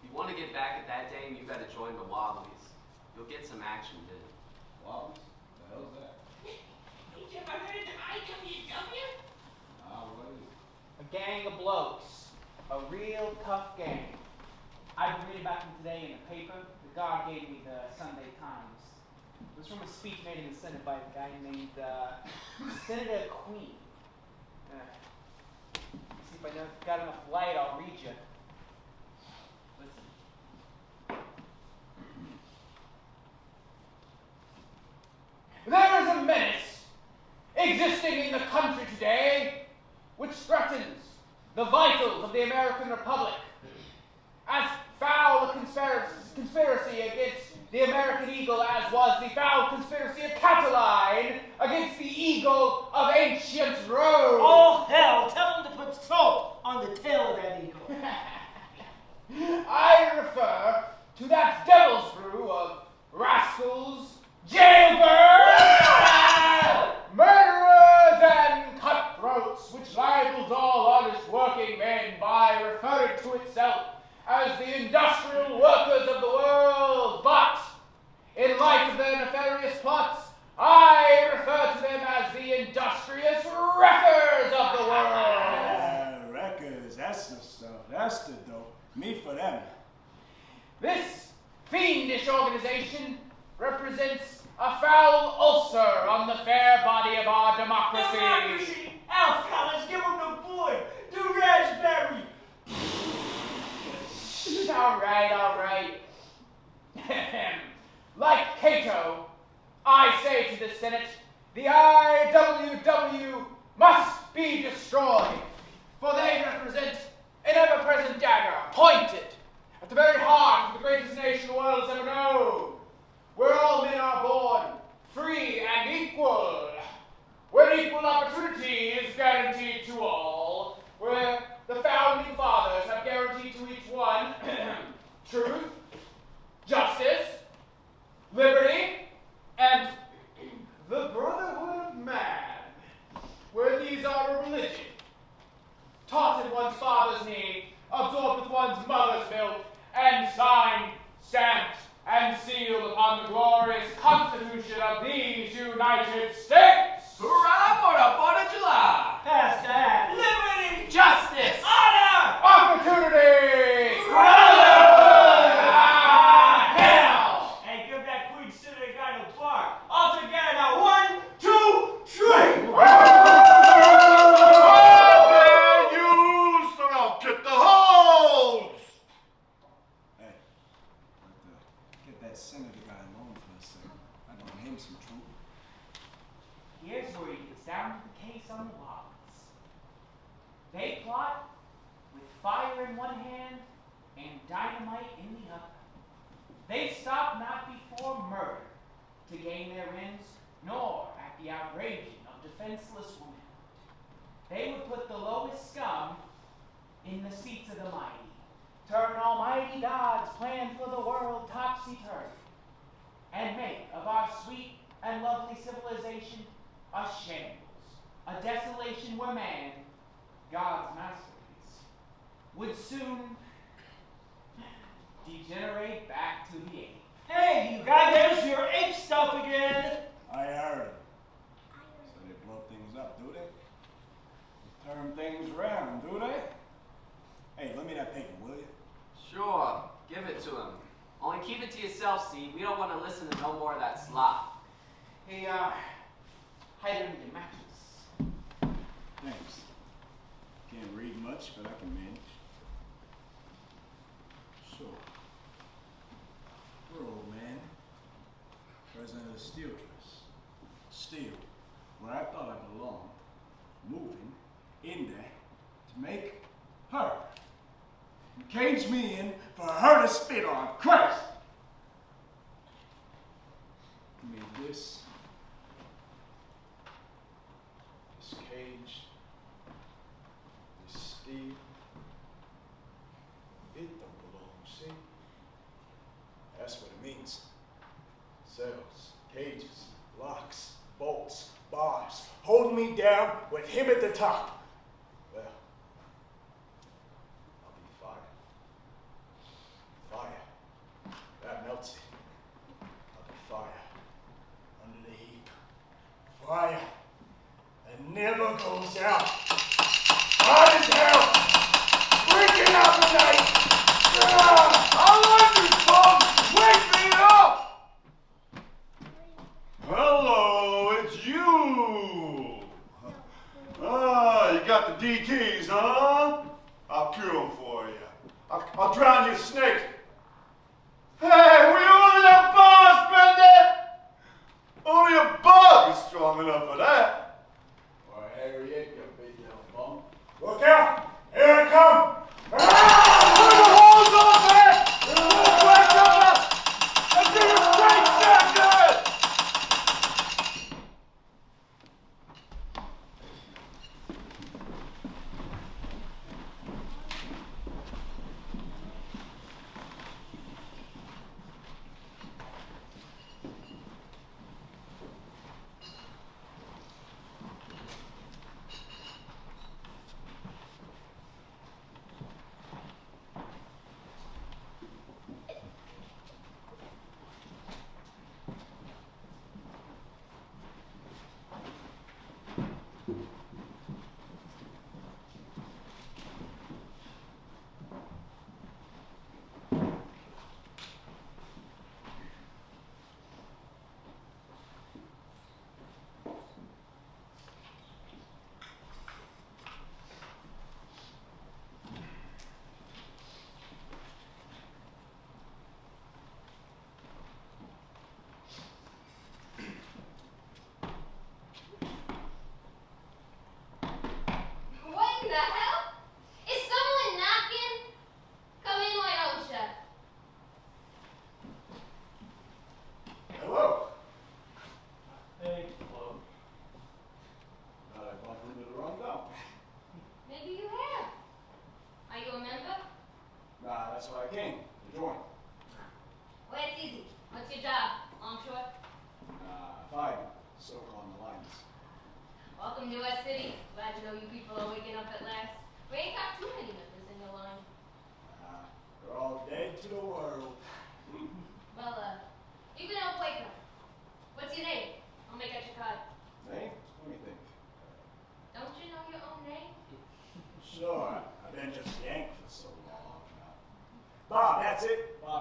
If you want to get back at that dame, you gotta join the Wobblies. You'll get some action then. Wobblies? The hell's that? Ain't you ever heard of the IWW? What is it? A gang of blokes. A real tough gang. I've been reading about them today in the paper. The guard gave me the Sunday Times. It was from a speech made in the Senate by a guy named Senator Queen. See if I got enough light, I'll read you. Listen. There is a menace existing in the country today which threatens the vitals of the American Republic. As foul a conspiracy against the American eagle as was the foul conspiracy of Catiline against the eagle of ancient Rome. Oh, hell, tell him to put soap to that devil's brew of rascals, jailbirds, murderers, and cutthroats, which libels all honest working men by referring to itself as the industrial workers of the world. But, in light of their nefarious plots, I refer to them as the industrious wreckers of the world. Wreckers, that's the stuff. That's the dope. Me for them. This fiendish organization represents a foul ulcer on the fair body of our democracy. Democracy! Alf, fellas, give him the boy! Do raspberry! All right. Like Cato, I say to the Senate, the IWW must be destroyed, for they represent an ever-present dagger pointed at the very heart of the greatest nation the world has ever known, where all men are born free and equal, where equal opportunity is guaranteed to all, where the founding fathers have guaranteed to each one truth, justice, liberty, and the brotherhood of man, where these are a religion, taught at one's father's knee, absorbed with one's mother's milk, and signed, stamped, and sealed upon the glorious Constitution of these United States. Hurrah for the 4th of July! Pass that! Liberty! Justice! Honor! Opportunity! Hell! Hey, give that Queen City guy the bar. All together now. 1, 2, 3! Open you so I'll get the hose! Hey, get that senator guy alone for a second. I know him some truth. Here's where he gets down to the case on the wobbles. They plot with fire in one hand and dynamite in the other. They stop not before murder to gain their ends, nor at the outraging of defenseless women. They would put the lowest scum in the seats of the mighty, turn Almighty God's plan for the world topsy-turvy, and make of our sweet and lovely civilization a shambles, a desolation where man, God's masterpiece, would soon degenerate back to the ape. Hey, you guys, there's your ape stuff again. I heard. So they blow things up, do they? Turn things around, do they? Hey, lend me that paper, will you? Sure, give it to him. Only keep it to yourself, Steve. We don't want to listen to no more of that slop. Hey, hide it under your mattress. Thanks. Can't read much, but I can manage. So, we're old man, president of Childress. Still, where I thought I belonged, moving in there to make her. You caged me in for her to spit on. Christ! You made this cage, this steel, it don't belong, see? That's what it means. Cells, cages, locks, bolts, bars, holding me down with him at the top. Well, I'll be fire. Fire. That melts it. I'll be fire. Under the heap. Fire. It never goes out. Hot as hell. Breaking out the night. I like you, folks! Wake me up! Hello, it's you! You got the DTs, huh? I'll cure them for you. I'll drown your snake. Hey, we order that boss, Bender! Only a bug is strong enough for that. Or Harriet, you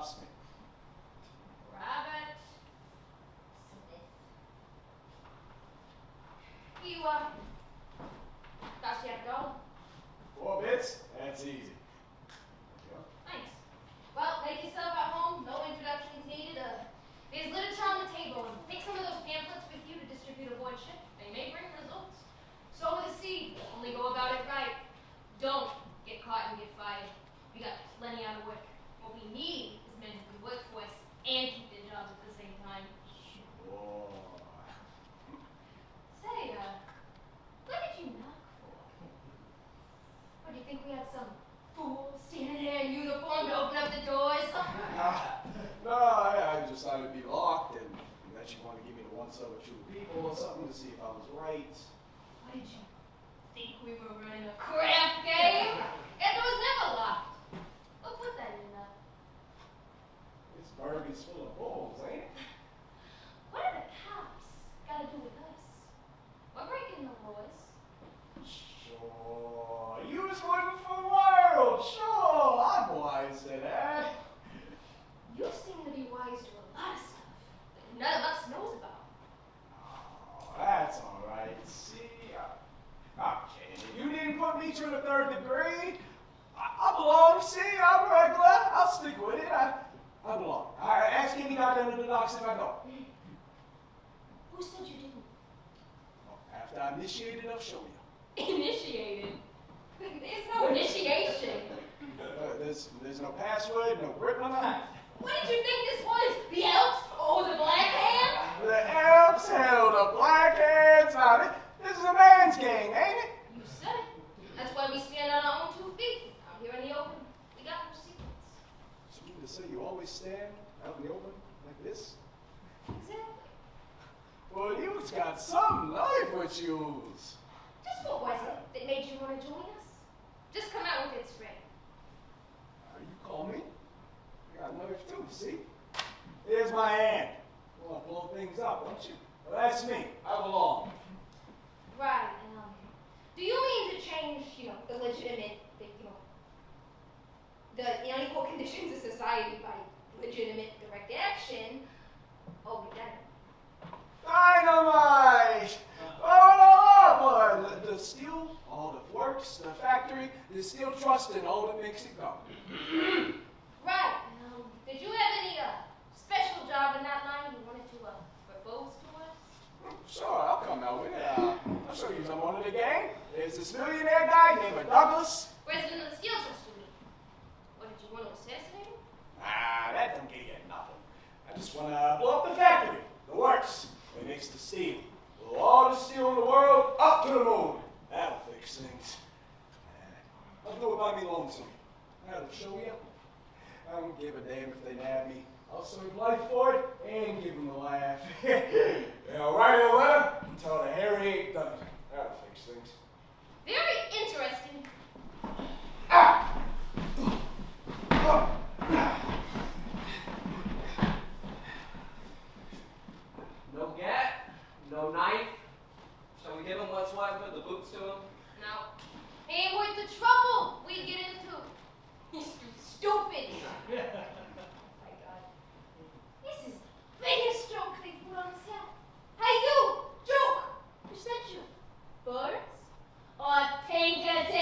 stops me. Rabbit Smith. You, got you have to go? 4 bits? That's easy. There you go. Thanks. Well, make yourself at home. No introductions needed. There's literature on the table. And take some of those pamphlets with you to distribute aboard ship. They may bring results. Sow the seed. Only go about it right. Don't get caught and get fired. We got plenty out of work. What we need is men who can work for us and keep their jobs at the same time. Whoa. Say, what did you knock for? What, do you think we had some fool standing there in uniform to open up the doors? No, I just thought it'd be locked and that you want to give me the once over two people or something to see if I was right. What did you think we were running a crap game? That door's never locked. We'll put that in the... This burger's full of balls, ain't it? What do the cops got to do with us? We're breaking the laws. Sure. You was working for the world. Sure. I'm wise to that. You seem to be wise to a lot of stuff that none of us knows about. Oh, that's all right. See, okay. You didn't put me through the 3rd degree. I belong. See, I'm regular. I'll stick with it. I belong. Ask any guy down to the docks if I go. Who said you didn't? After I'm initiated, I'll show you. Initiated? There's no initiation. There's no password, no grip on that. What did you think this was? The Elks or the Black Hand? The Elks, hell, the Black Hands. Now, this is a man's gang, ain't it? You said it. That's why we stand on our own 2 feet. Out here in the open, we got no secrets. So you mean to say you always stand out in the open like this? Exactly. Well, you've got some life with yous. Just what was it that made you want to join us? Just come out with it straight. You call me? I got nerve too, see? Here's my hand. You want to blow things up, don't you? Well, that's me. I belong. Right. Do you mean to change, the legitimate, the unequal conditions of society by legitimate direct action? Oh, we done it. Dynamite! Oh, boy. The steel, all the works, the factory, there's still trust in all that makes it go. Right. Did you have any special job in that line you wanted to propose to us? Sure, I'll come out with it. I'll show you someone of the gang. There's this millionaire guy named Douglas. President of the Steel Trust, you mean? What, did you want to assassinate him? That don't get you nothing. I just want to blow up the factory, the works. It makes the steel. Blow all the steel in the world up to the moon. That'll fix things. I'll do it by me lonesome. That'll show you. I don't give a damn if they nab me. I'll serve life for it and give them a laugh. I'll write a letter and tell the Harry ain't done it. That'll fix things. Very interesting. No gat, no knife. Shall we give him what's what and put the boots to him? No. Ain't worth the trouble we get into. He's too stupid. Oh my God. This is the biggest joke they put on the set. Hey, you! Joke! Who sent you? Birds? Or Pinkerton?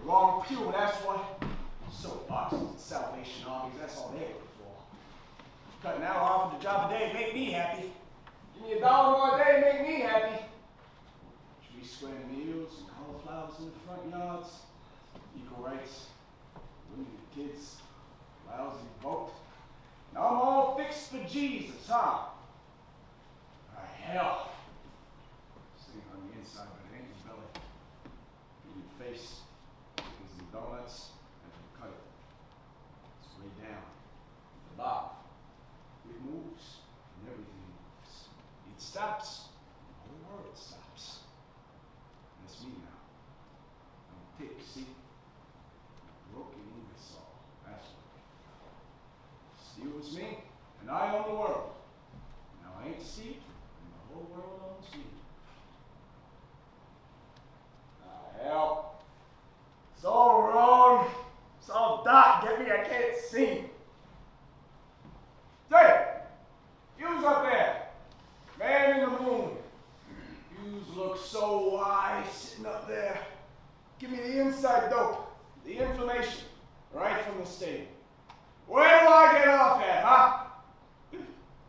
Wrong pew, that's what. Soapboxes and Salvation Armies, that's all they're good for. Cut an hour off of the job a day make me happy. Give me $1 more a day, make me happy. 3 square meals and cauliflowers in the front yards. Equal rights. Women and kids. Lousy vote. Now I'm all fixed for Jesus, huh? Hell. Sitting on the inside, but it ain't your belly. In your face. Chickens and donuts. And you cut it. It's way down. At the bottom. It moves. And everything moves. It stops. The whole world stops. That's me now. I'm thick, see? Broken Ingersoll. That's what. Steve was me, and I own the world. Now I ain't Steve, and the whole world owns me. Hell. It's all wrong. It's all dark. Get me? I can't see. Hey! Yous up there. Man in the moon. Yous look so wise sitting up there. Give me the inside dope. The information. Right from the state. Where do I get off at, huh?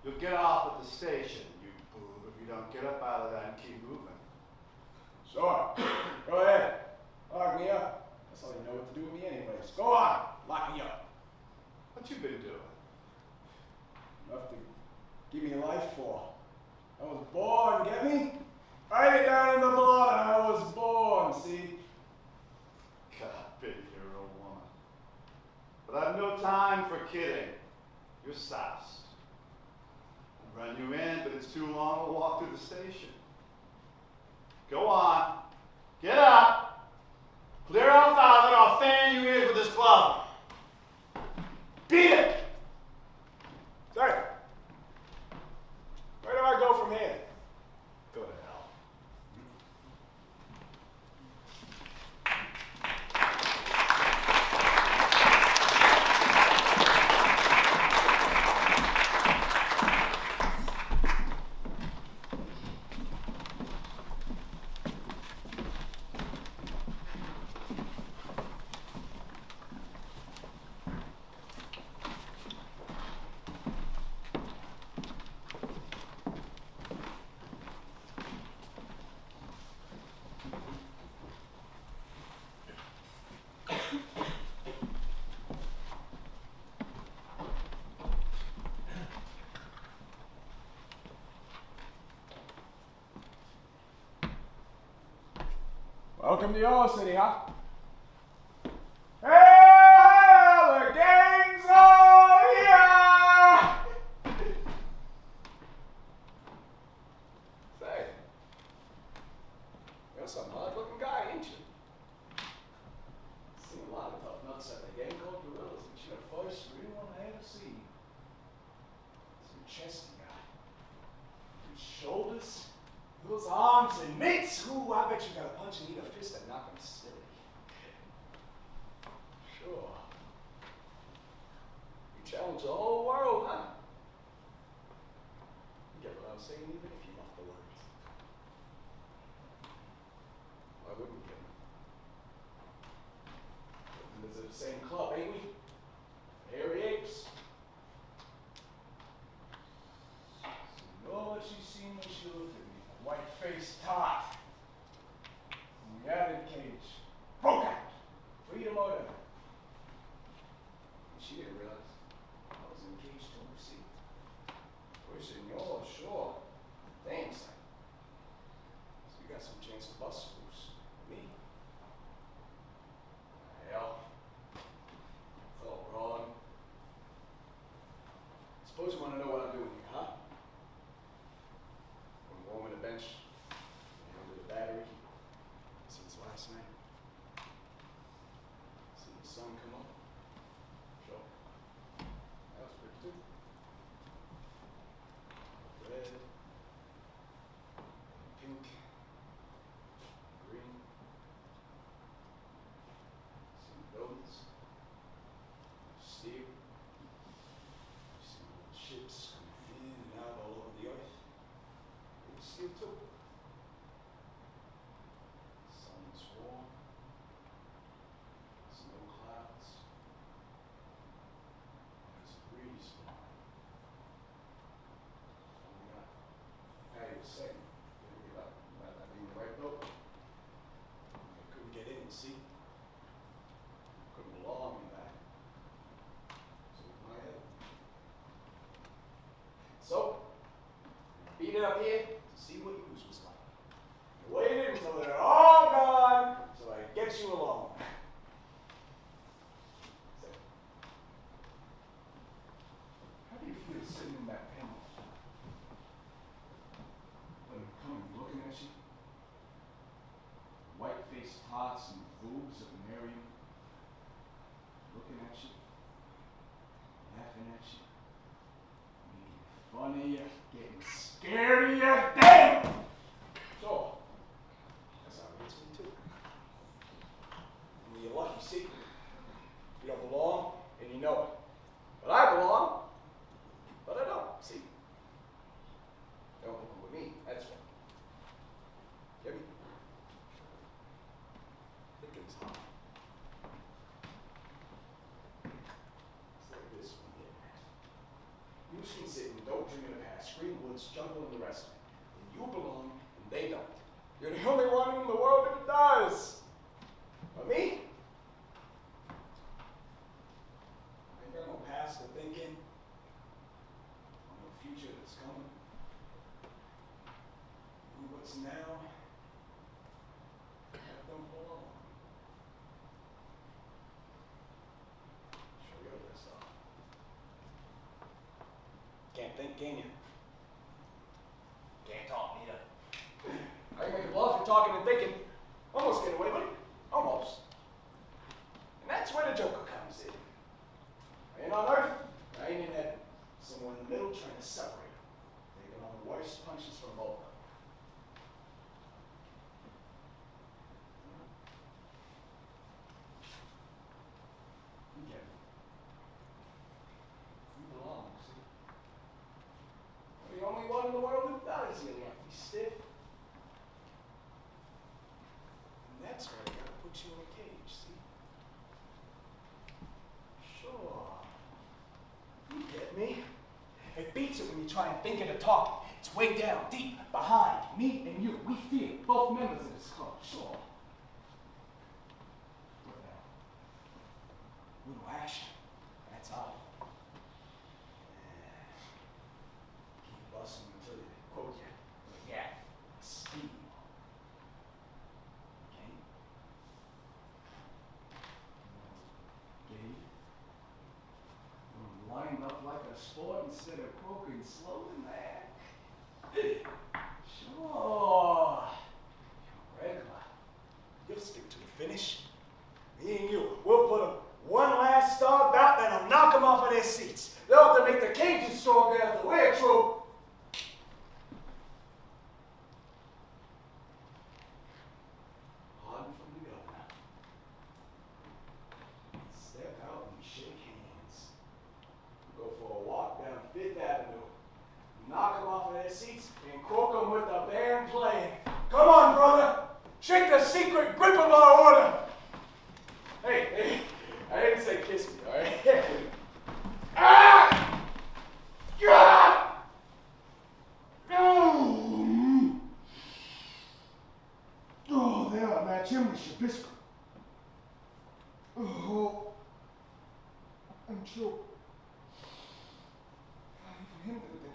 You'll get off at the station, you boob, if you don't get up out of that and keep moving. Sure. Go ahead. Lock me up. That's all you know what to do with me anyways. Go on. Lock me up. What you been doing? Enough to give me life for. I was born, get me? Write it down in the blood. I was born, see? God pity your old woman. But I've no time for kidding. You're soused. I'll run you in, but it's too long to walk to the station. Go on. Get up. Clear out father, I'll fan you ears with this club. Beat it! Sorry. Where do I go from here? Go to hell. Welcome to your city, huh? Hey, the gang's all here! Say, you're some hard-looking guy, ain't you? Seen a lot of tough nuts at the gang called gorillas, but you're the first real one I ever seen. Some chest you got. Those shoulders. Those arms and mitts, ooh, I bet you got a punch and eat a fist that knock them silly. Sure. You challenge the whole world, huh? You get what I'm saying, even if you love the words. Why wouldn't you get them? Members of the same club, ain't we? Hairy apes. So you know what you seen when she looked at me. White-faced tot. In the added cage. Broke out. Freedom order. And she didn't realize I was in cage too, see. We're senor, sure. Thanks. So you got some chance to bust loose. Me. Hell. It's all wrong. Suppose you want to know what I'm doing here, huh? Warming the bench, under the battery, since last night. See the sun come up. Sure. That was pretty too. Red, pink, green. Some buildings. Steel. Some ships coming in and out all over the earth. Steel too. Sun's warm. you see? You don't belong, and you know it. But I belong, but I don't, see? Don't belong with me, that's right. Get me? Thinking's hard. It's like this one here. Eugene sitting, don't dream of the past, scream woods, jungle, and the rest of it. And you belong, and they don't. You're the only one in the world that does. But me? I ain't got no past to think in. No future that's coming. And what's now? That don't belong. Show you this stuff. Can't think, can you? Can't talk either. I can make a bluff for talking and thinking. Almost get away with it. Almost. And that's where the Joker comes in. I ain't on Earth, I ain't in heaven. Somewhere in the middle trying to separate them. Taking on the worst punches from both of them. You get me. You belong, see? You're the only one in the world that does, you lucky stiff. And that's why I gotta put you in a cage, see? Sure. You get me? It beats it when you try and think it or talk it. It's way down, deep, behind me and you. We feel both members of this club, sure. What now? Little action. That's all. Keep busting until you quote you. Yeah. Speed. Okay? Gay. Lined up like a sport instead of croaking slowly, man. Sure. Regular. You'll stick to the finish. Me and you, we'll put them one last star bout, then I'll knock them off of their seats. They'll have to make the cages stronger after we're through. Pardon from the governor. Step out and shake hands. Go for a walk down Fifth Avenue. Knock them off of their seats and cork them with the band playing. Come on, brother. Shake the secret grip of our order. Hey, I didn't say kiss me, all right? Ah! God! Oh, they ought to match him with your biscuit. Oh, I'm choked. Even him did a